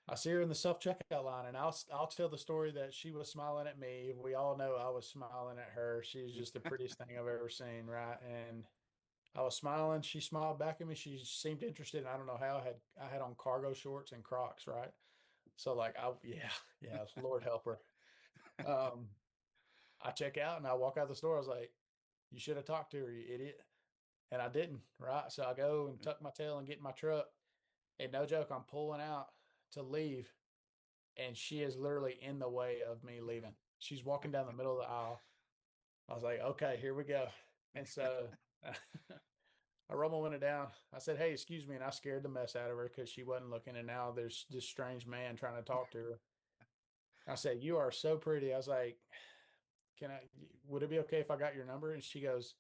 I see her in the self checkout line, and I'll tell the story that she was smiling at me. We all know I was smiling at her. She's just the prettiest thing I've ever seen, right? And I was smiling. She smiled back at me. She seemed interested. And I don't know how I had on cargo shorts and Crocs, right? So like yeah, Lord help her. Um, I check out and I walk out the store. I was like, "You should have talked to her, you idiot." And I didn't, right? So I go and tuck my tail and get in my truck. And no joke, I'm pulling out to leave, and she is literally in the way of me leaving. She's walking down the middle of the aisle. I was like, okay, here we go. And so I rumbled it down. I said, hey, excuse me. And I scared the mess out of her because she wasn't looking. And now there's this strange man trying to talk to her. I said, you are so pretty. I was like, would it be okay if I got your number? And she goes,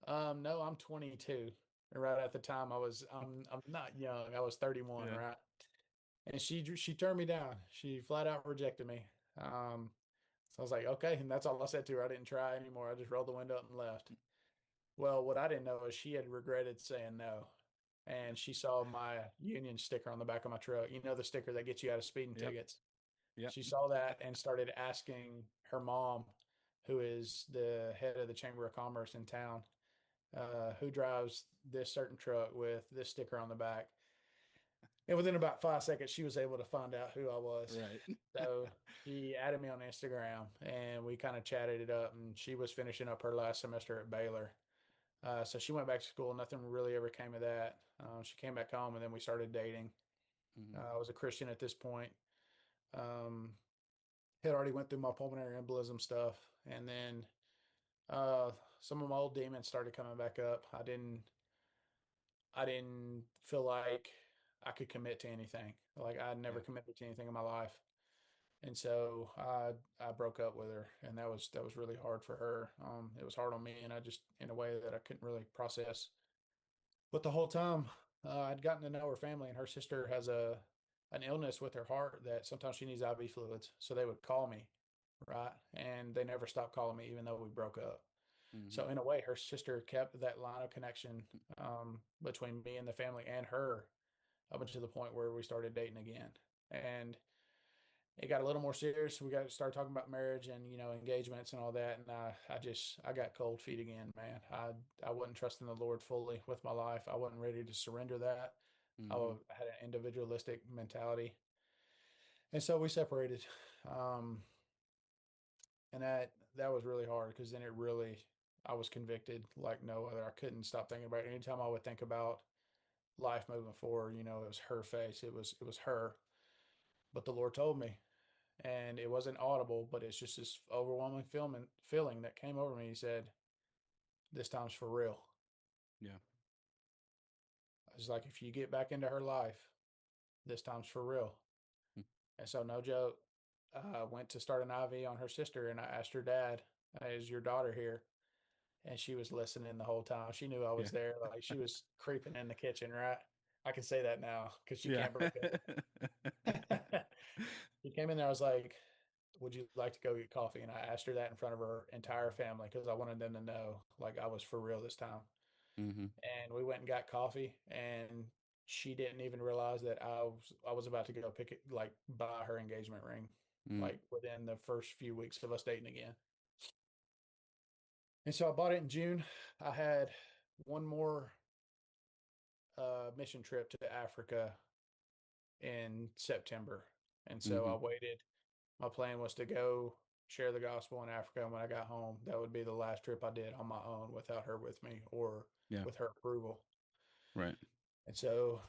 no, I'm 22. And right at the time, I'm not young. I was 31, Yeah. right? And she turned me down. She flat out rejected me. Um, so I was like, okay, and that's all I said to her. I didn't try anymore. I just rolled the window up and left. Well, what I didn't know is she had regretted saying no. And she saw my union sticker on the back of my truck. You know, the sticker that gets you out of speeding Yep. tickets. Yep. She saw that and started asking her mom, who is the head of the Chamber of Commerce in town, who drives this certain truck with this sticker on the back. And within about 5 seconds, she was able to find out who I was. Right. So she added me on Instagram and we kind of chatted it up. And she was finishing up her last semester at Baylor. So she went back to school. Nothing really ever came of that. She came back home and then we started dating. Mhm. I was a Christian at this point. Um, had already went through my pulmonary embolism stuff. And then uh, some of my old demons started coming back up. I didn't feel like I could commit to anything. Like I'd never Yeah. committed to anything in my life. And so I broke up with her, and that was really hard for her. It was hard on me, and I just in a way that I couldn't really process. But the whole time, I'd gotten to know her family, and her sister has an illness with her heart that sometimes she needs IV fluids. So they would call me, right, and they never stopped calling me, even though we broke up. Mhm. So in a way, her sister kept that line of connection between me and the family and her up until the point where we started dating again. And it got a little more serious. We got to start talking about marriage and engagements and all that. And I got cold feet again, man. I wasn't trusting the Lord fully with my life. I wasn't ready to surrender that. Mhm. Had an individualistic mentality, and so we separated. Um, and that was really hard because then it really I was convicted like no other. I couldn't stop thinking about it. Anytime I would think about life moving forward, it was her face. It was her. But the Lord told me, and it wasn't audible, but it's just this overwhelming feeling that came over me. He said, "This time's for real." Yeah. It's like if you get back into her life, this time's for real. Mm. And so, no joke, I went to start an IV on her sister, and I asked her dad, "Is your daughter here?" And she was listening the whole time. She knew I Yeah. was there. Like she was creeping in the kitchen, right? I can say that now because she Yeah. can't break it. She came in there. I was like, "Would you like to go get coffee?" And I asked her that in front of her entire family because I wanted them to know like I was for real this time. Mhm. And we went and got coffee, and she didn't even realize that I was about to go pick it, like buy her engagement ring, Mm. like within the first few weeks of us dating again. And so I bought it in June. I had one more mission trip to Africa in September. And so I Mhm. waited. My plan was to go share the gospel in Africa. And when I got home, that would be the last trip I did on my own without her with me or Yeah. with her approval. Right. And so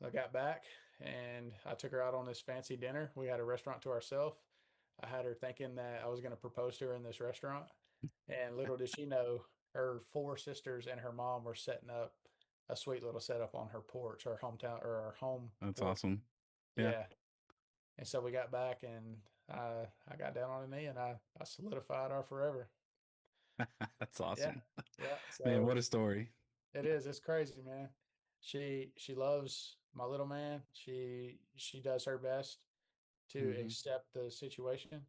I got back and I took her out on this fancy dinner. We had a restaurant to ourselves. I had her thinking that I was going to propose to her in this restaurant. And little did she know, her four sisters and her mom were setting up a sweet little setup on her porch, her hometown or her home That's porch. awesome. Yeah. Yeah. And so we got back and I got down on a knee and I solidified our forever. That's Yeah. awesome. Yeah. Man, So what a story. it is. It's crazy, man. She loves my little man. She does her best to Mhm. accept the situation.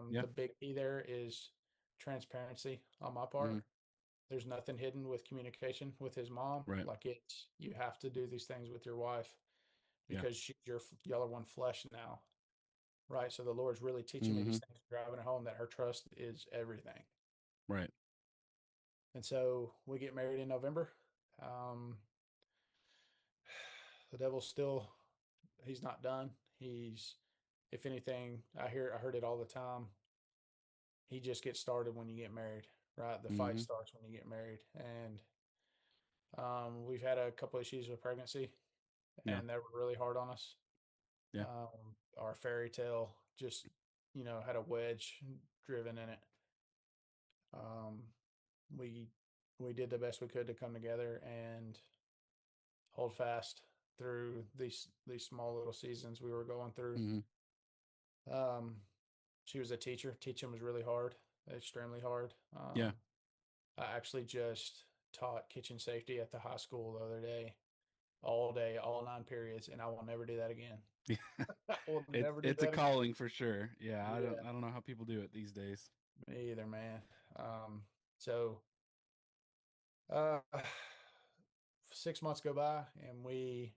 Yeah. The big key there is transparency on my part. Mhm. There's nothing hidden with communication with his mom. Right. Like it's you have to do these things with your wife Yeah. because y'all are one flesh now, right? So the Lord's really teaching me these Mhm. things, driving it home that her trust is everything. Right. And so we get married in November. Um, the devil's still he's not done. He's if anything, I heard it all the time. He just gets started when you get married, right? The fight Mhm. starts when you get married, and we've had a couple issues with pregnancy, Yeah. and they were really hard on us. Yeah. Our fairy tale just had a wedge driven in it. Um, we we did the best we could to come together and hold fast through these small little seasons we were going through. Mhm. Um, she was a teacher. Teaching was really hard, extremely hard. Yeah. I actually just taught kitchen safety at the high school the other day, all 9 periods, and I will never do that again. I will never do It's a that again. calling for sure. Yeah, Yeah, I don't know how people do it these days. me either, man. So uh, 6 months go by, and we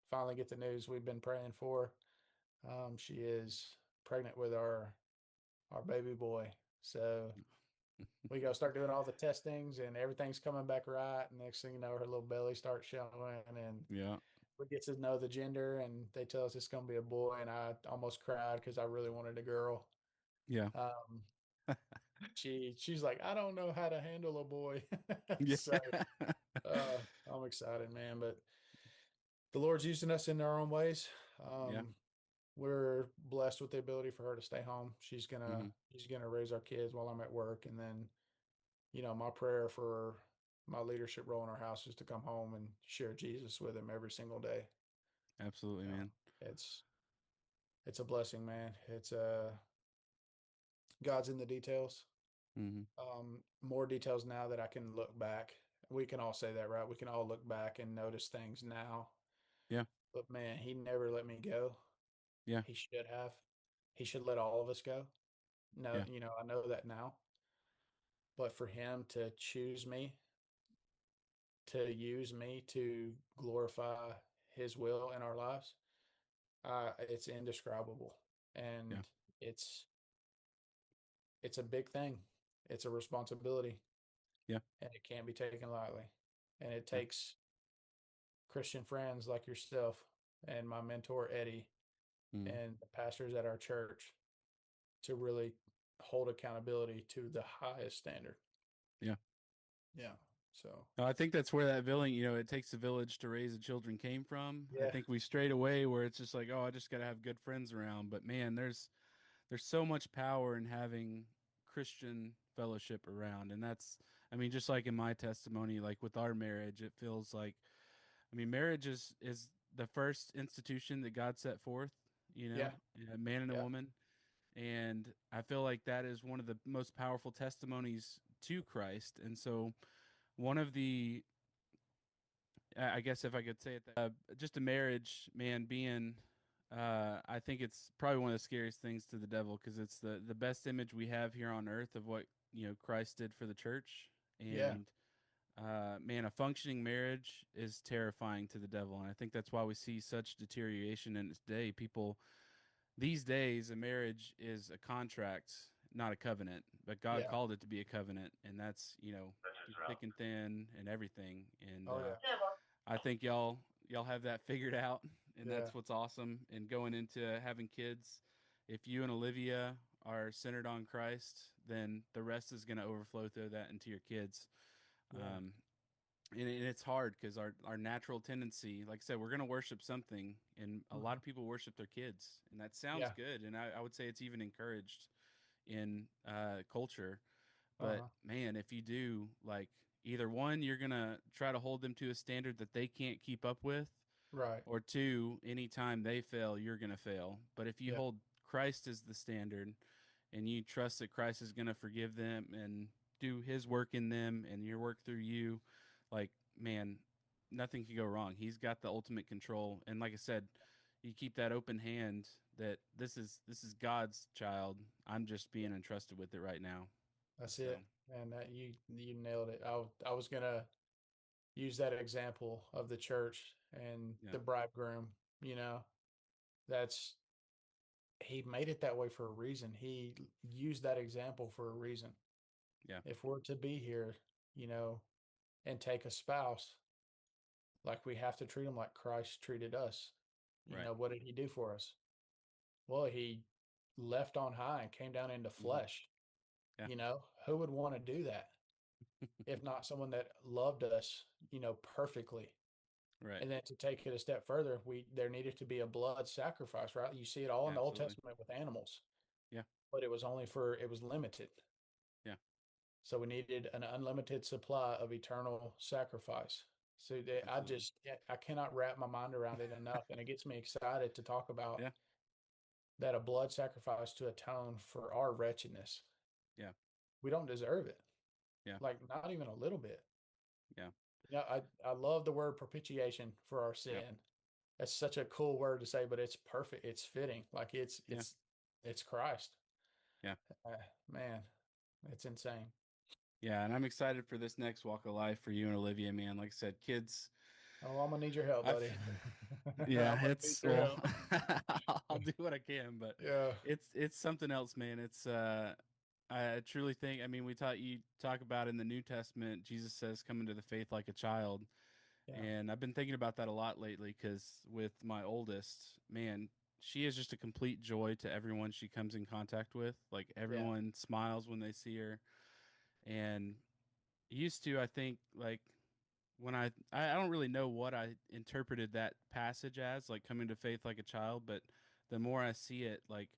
finally get the news we've been praying for. She is pregnant with our baby boy. So we go start doing all the testings, and everything's coming back right. And next thing you know, her little belly starts showing, and Yeah. we get to know the gender, and they tell us it's going to be a boy. And I almost cried because I really wanted a girl. Yeah. Um, she's like, I don't know how to handle a boy. Yeah. So I'm excited, man. But the Lord's using us in our own ways. Yeah. We're blessed with the ability for her to stay home. Hmm. She's gonna raise our kids while I'm at work, and then my prayer for my leadership role in our house is to come home and share Jesus with him every single day. Absolutely, You know, man. it's a blessing, man. It's God's in the details. Hmm. More details now that I can look back. We can all say that, right? We can all look back and notice things now. Yeah. But man, he never let me go. Yeah. He should have. He should let all of us go. No, Yeah. I know that now. But for him to choose me, to use me to glorify his will in our lives, it's indescribable. Yeah. And it's it's a big thing. It's a responsibility, Yeah. and it can't be taken lightly. And it Yeah. takes Christian friends like yourself and my mentor Eddie Hmm. and the pastors at our church to really hold accountability to the highest standard. Yeah. Yeah. So, I think that's where that village, it takes a village to raise the children came from. I yeah. think we strayed away where it's just like, oh, I just got to have good friends around. But man, there's so much power in having Christian fellowship around. And that's, I mean, just like in my testimony, like with our marriage, it feels like, I mean, marriage is the first institution that God set forth, Yeah. a man and a Yeah. woman. And I feel like that is one of the most powerful testimonies to Christ. And so one of the, I guess if I could say it, just a marriage, man, being, I think it's probably one of the scariest things to the devil because it's the best image we have here on earth of what Christ did for the church. Yeah. And man, a functioning marriage is terrifying to the devil, and I think that's why we see such deterioration in its day. People these days, a marriage is a contract, not a covenant, but God Yeah. called it to be a covenant, and that's through thick and thin and everything. And Oh, yeah. I think y'all have that figured out, and Yeah. that's what's awesome. And going into having kids, if you and Olivia are centered on Christ, then the rest is going to overflow through that into your kids. Yeah. Um, and it's hard because our natural tendency, like I said, we're going to worship something, and a lot Mhm. of people worship their kids, and that sounds Yeah. good. And I would say it's even encouraged in culture. But Uh-huh. man, if you do, like, either one, you're going to try to hold them to a standard that they can't keep up with, Right. or two, anytime they fail, you're going to fail. But if you Yeah. hold Christ as the standard and you trust that Christ is going to forgive them and do his work in them and your work through you, like, man, nothing can go wrong. He's got the ultimate control. And like I said, you keep that open hand that this is God's child. I'm just being entrusted with it right now. That's So, it. And you nailed it. I was gonna use that example of the church and yeah. the bridegroom. You know, that's he made it that way for a reason. He used that example for a reason. Yeah. If we're to be here, you know, and take a spouse, like we have to treat them like Christ treated us. Right. What did he do for us? Well, he left on high and came down into Hmm. flesh. Yeah. Who would want to do that if not someone that loved us, perfectly? Right. And then to take it a step further, there needed to be a blood sacrifice, right? You see it all in the Old Absolutely. Testament with animals, Yeah. but it was limited. Yeah. So we needed an unlimited supply of eternal sacrifice. So Absolutely. I cannot wrap my mind around it enough. And it gets me excited to talk about Yeah. that a blood sacrifice to atone for our wretchedness. Yeah. We don't deserve it. Yeah. Like, not even a little bit. Yeah. I love the word propitiation for our Yeah. sin. That's such a cool word to say, but it's perfect. It's fitting. Like Yeah. it's Christ. Yeah. Uh, Man, it's insane. Yeah. And I'm excited for this next walk of life for you and Olivia, man. Like I said, kids, Oh, I'm gonna need your help, I've, buddy. yeah, I'm gonna need it's, your well, help. I'll do what I can, but Yeah, it's something else, man. I truly think, I mean, you talk about in the New Testament, Jesus says, come into the faith like a child. yeah, And I've been thinking about that a lot lately because with my oldest, man, she is just a complete joy to everyone she comes in contact with. Like yeah. everyone smiles when they see her. And used to, I think, like when I don't really know what I interpreted that passage as, like coming to faith like a child, but the more I see it, like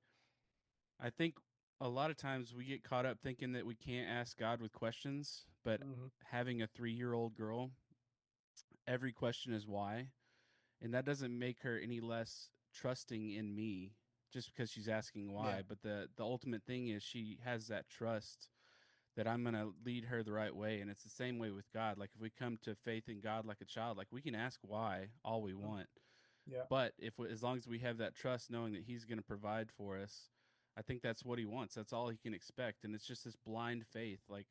I think a lot of times we get caught up thinking that we can't ask God with questions, but Hmm. having a 3-year-old girl, every question is why. And that doesn't make her any less trusting in me just because she's asking Yeah, why. But the ultimate thing is she has that trust that I'm going to lead her the right way. And it's the same way with God. Like if we come to faith in God like a child, like we can ask why all we mm, want. yeah, But as long as we have that trust, knowing that He's going to provide for us, I think that's what He wants. That's all He can expect, and it's just this blind faith. Like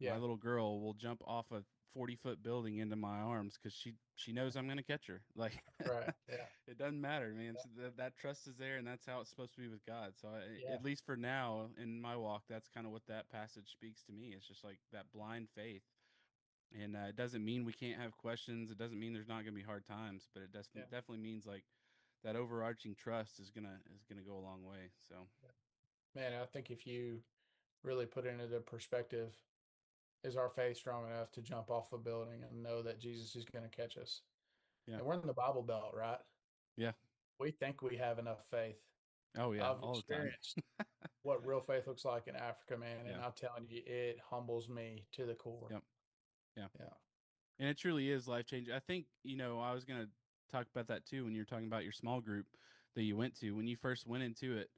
my yeah. little girl will jump off a 40-foot building into my arms because she knows I'm going to catch her. Like Right. Yeah, it doesn't matter, man. So that trust is there, and that's how it's supposed to be with God. So yeah, at least for now in my walk, that's kind of what that passage speaks to me. It's just like that blind faith. And it doesn't mean we can't have questions. It doesn't mean there's not going to be hard times, but it yeah. definitely means like that overarching trust is gonna go a long way. So Man, I think if you really put it into perspective, is our faith strong enough to jump off a building and know that Jesus is going to catch us? yeah, And we're in the Bible Belt, right? yeah, We think we have enough faith. oh yeah, I've all the time. experienced what real faith looks like in Africa, man, and Yeah, I'm telling you, it humbles me to the core. yep, yeah, Yeah, and it truly is life changing. I think I was gonna talk about that too when you were talking about your small group that you went to when you first went into it.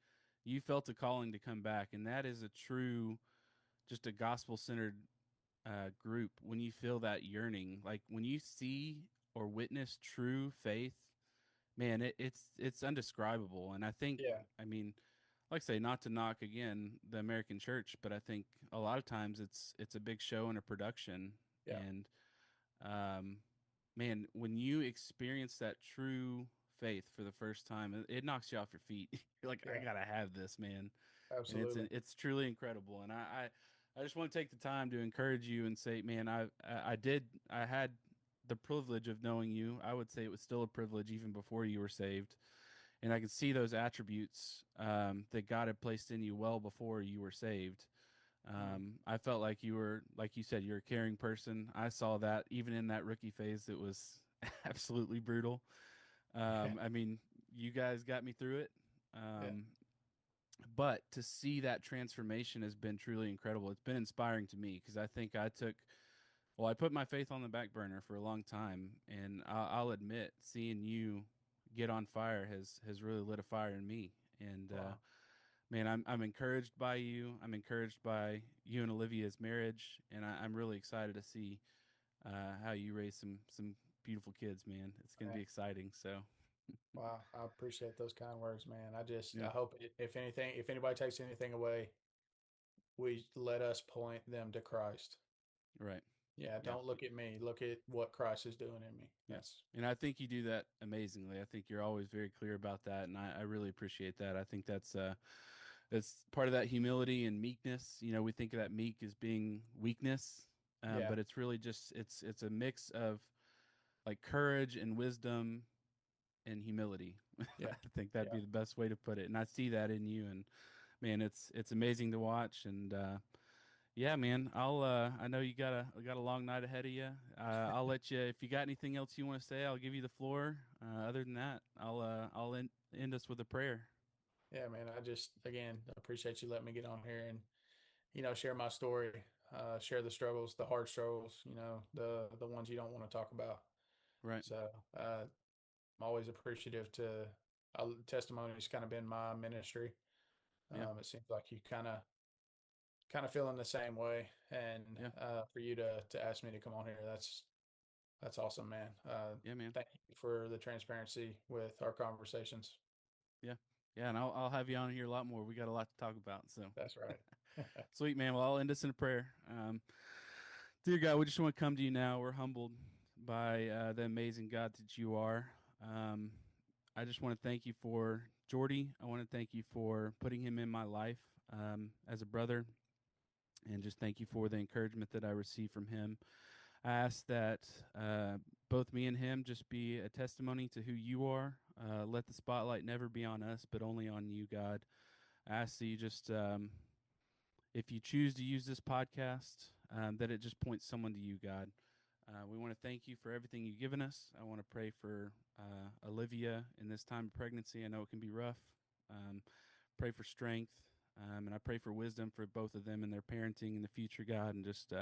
You felt a calling to come back, and that is a true, just a gospel centered group. When you feel that yearning, like when you see or witness true faith, man, it's undescribable. And I think, yeah, I mean, like I say, not to knock again the American church, but I think a lot of times it's a big show and a production. yeah, And um, man, when you experience that true faith for the first time, it knocks you off your feet. You're like, I yeah, gotta have this, man. And absolutely. it's truly incredible. And I just want to take the time to encourage you and say, man, I had the privilege of knowing you. I would say it was still a privilege even before you were saved, and I could see those attributes that God had placed in you well before you were saved. Mm. I felt like you were, like you said, you're a caring person. I saw that even in that rookie phase. It was absolutely brutal. Yeah, I mean, you guys got me through it. yeah, Um, but to see that transformation has been truly incredible. It's been inspiring to me because I think I put my faith on the back burner for a long time, and I'll admit, seeing you get on fire has really lit a fire in me. And wow, man, I'm encouraged by you. I'm encouraged by you and Olivia's marriage, and I'm really excited to see how you raise some beautiful kids, man. It's gonna man. be exciting. So Wow, I appreciate those kind words, man. yeah, I hope if anything, if anybody takes anything away, we let us point them to Christ. right, Yeah, yeah. don't look at me. Look at what Christ is doing in me. Yeah. That's And I think you do that amazingly. I think you're always very clear about that. And I really appreciate that. I think that's part of that humility and meekness. We think of that meek as being weakness. yeah, But it's really just, it's a mix of like courage and wisdom and humility. yeah, I think that'd yeah, be the best way to put it. And I see that in you, and man, it's amazing to watch. And, yeah, man. I know you got a long night ahead of you. I'll let you if you got anything else you want to say. I'll give you the floor. Other than that, I'll end us with a prayer. yeah, man. I just again appreciate you letting me get on here and share my story, share the struggles, the hard struggles, the ones you don't want to talk about. Right. So I'm always appreciative to testimony's kind of been my ministry. Yeah. It seems like you kind of kind of feeling the same way. And Yeah. for you to ask me to come on here, that's awesome, man. Yeah, man. Thank you for the transparency with our conversations. Yeah. Yeah. And I'll have you on here a lot more. We got a lot to talk about. So That's right. sweet, man. Well, I'll end us in a prayer. Dear God, we just want to come to you now. We're humbled by the amazing God that you are. I just want to thank you for Jordy. I want to thank you for putting him in my life as a brother, and just thank you for the encouragement that I receive from him. I ask that both me and him just be a testimony to who you are. Let the spotlight never be on us, but only on you, God. I ask that you just, if you choose to use this podcast, that it just points someone to you, God. We want to thank you for everything you've given us. I want to pray for Olivia in this time of pregnancy. I know it can be rough. Pray for strength. And I pray for wisdom for both of them and their parenting in the future, God. And just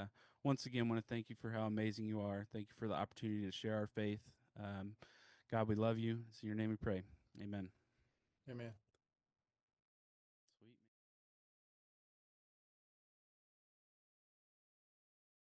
once again, want to thank you for how amazing you are. Thank you for the opportunity to share our faith. God, we love you. It's in your name we pray. Amen. Amen.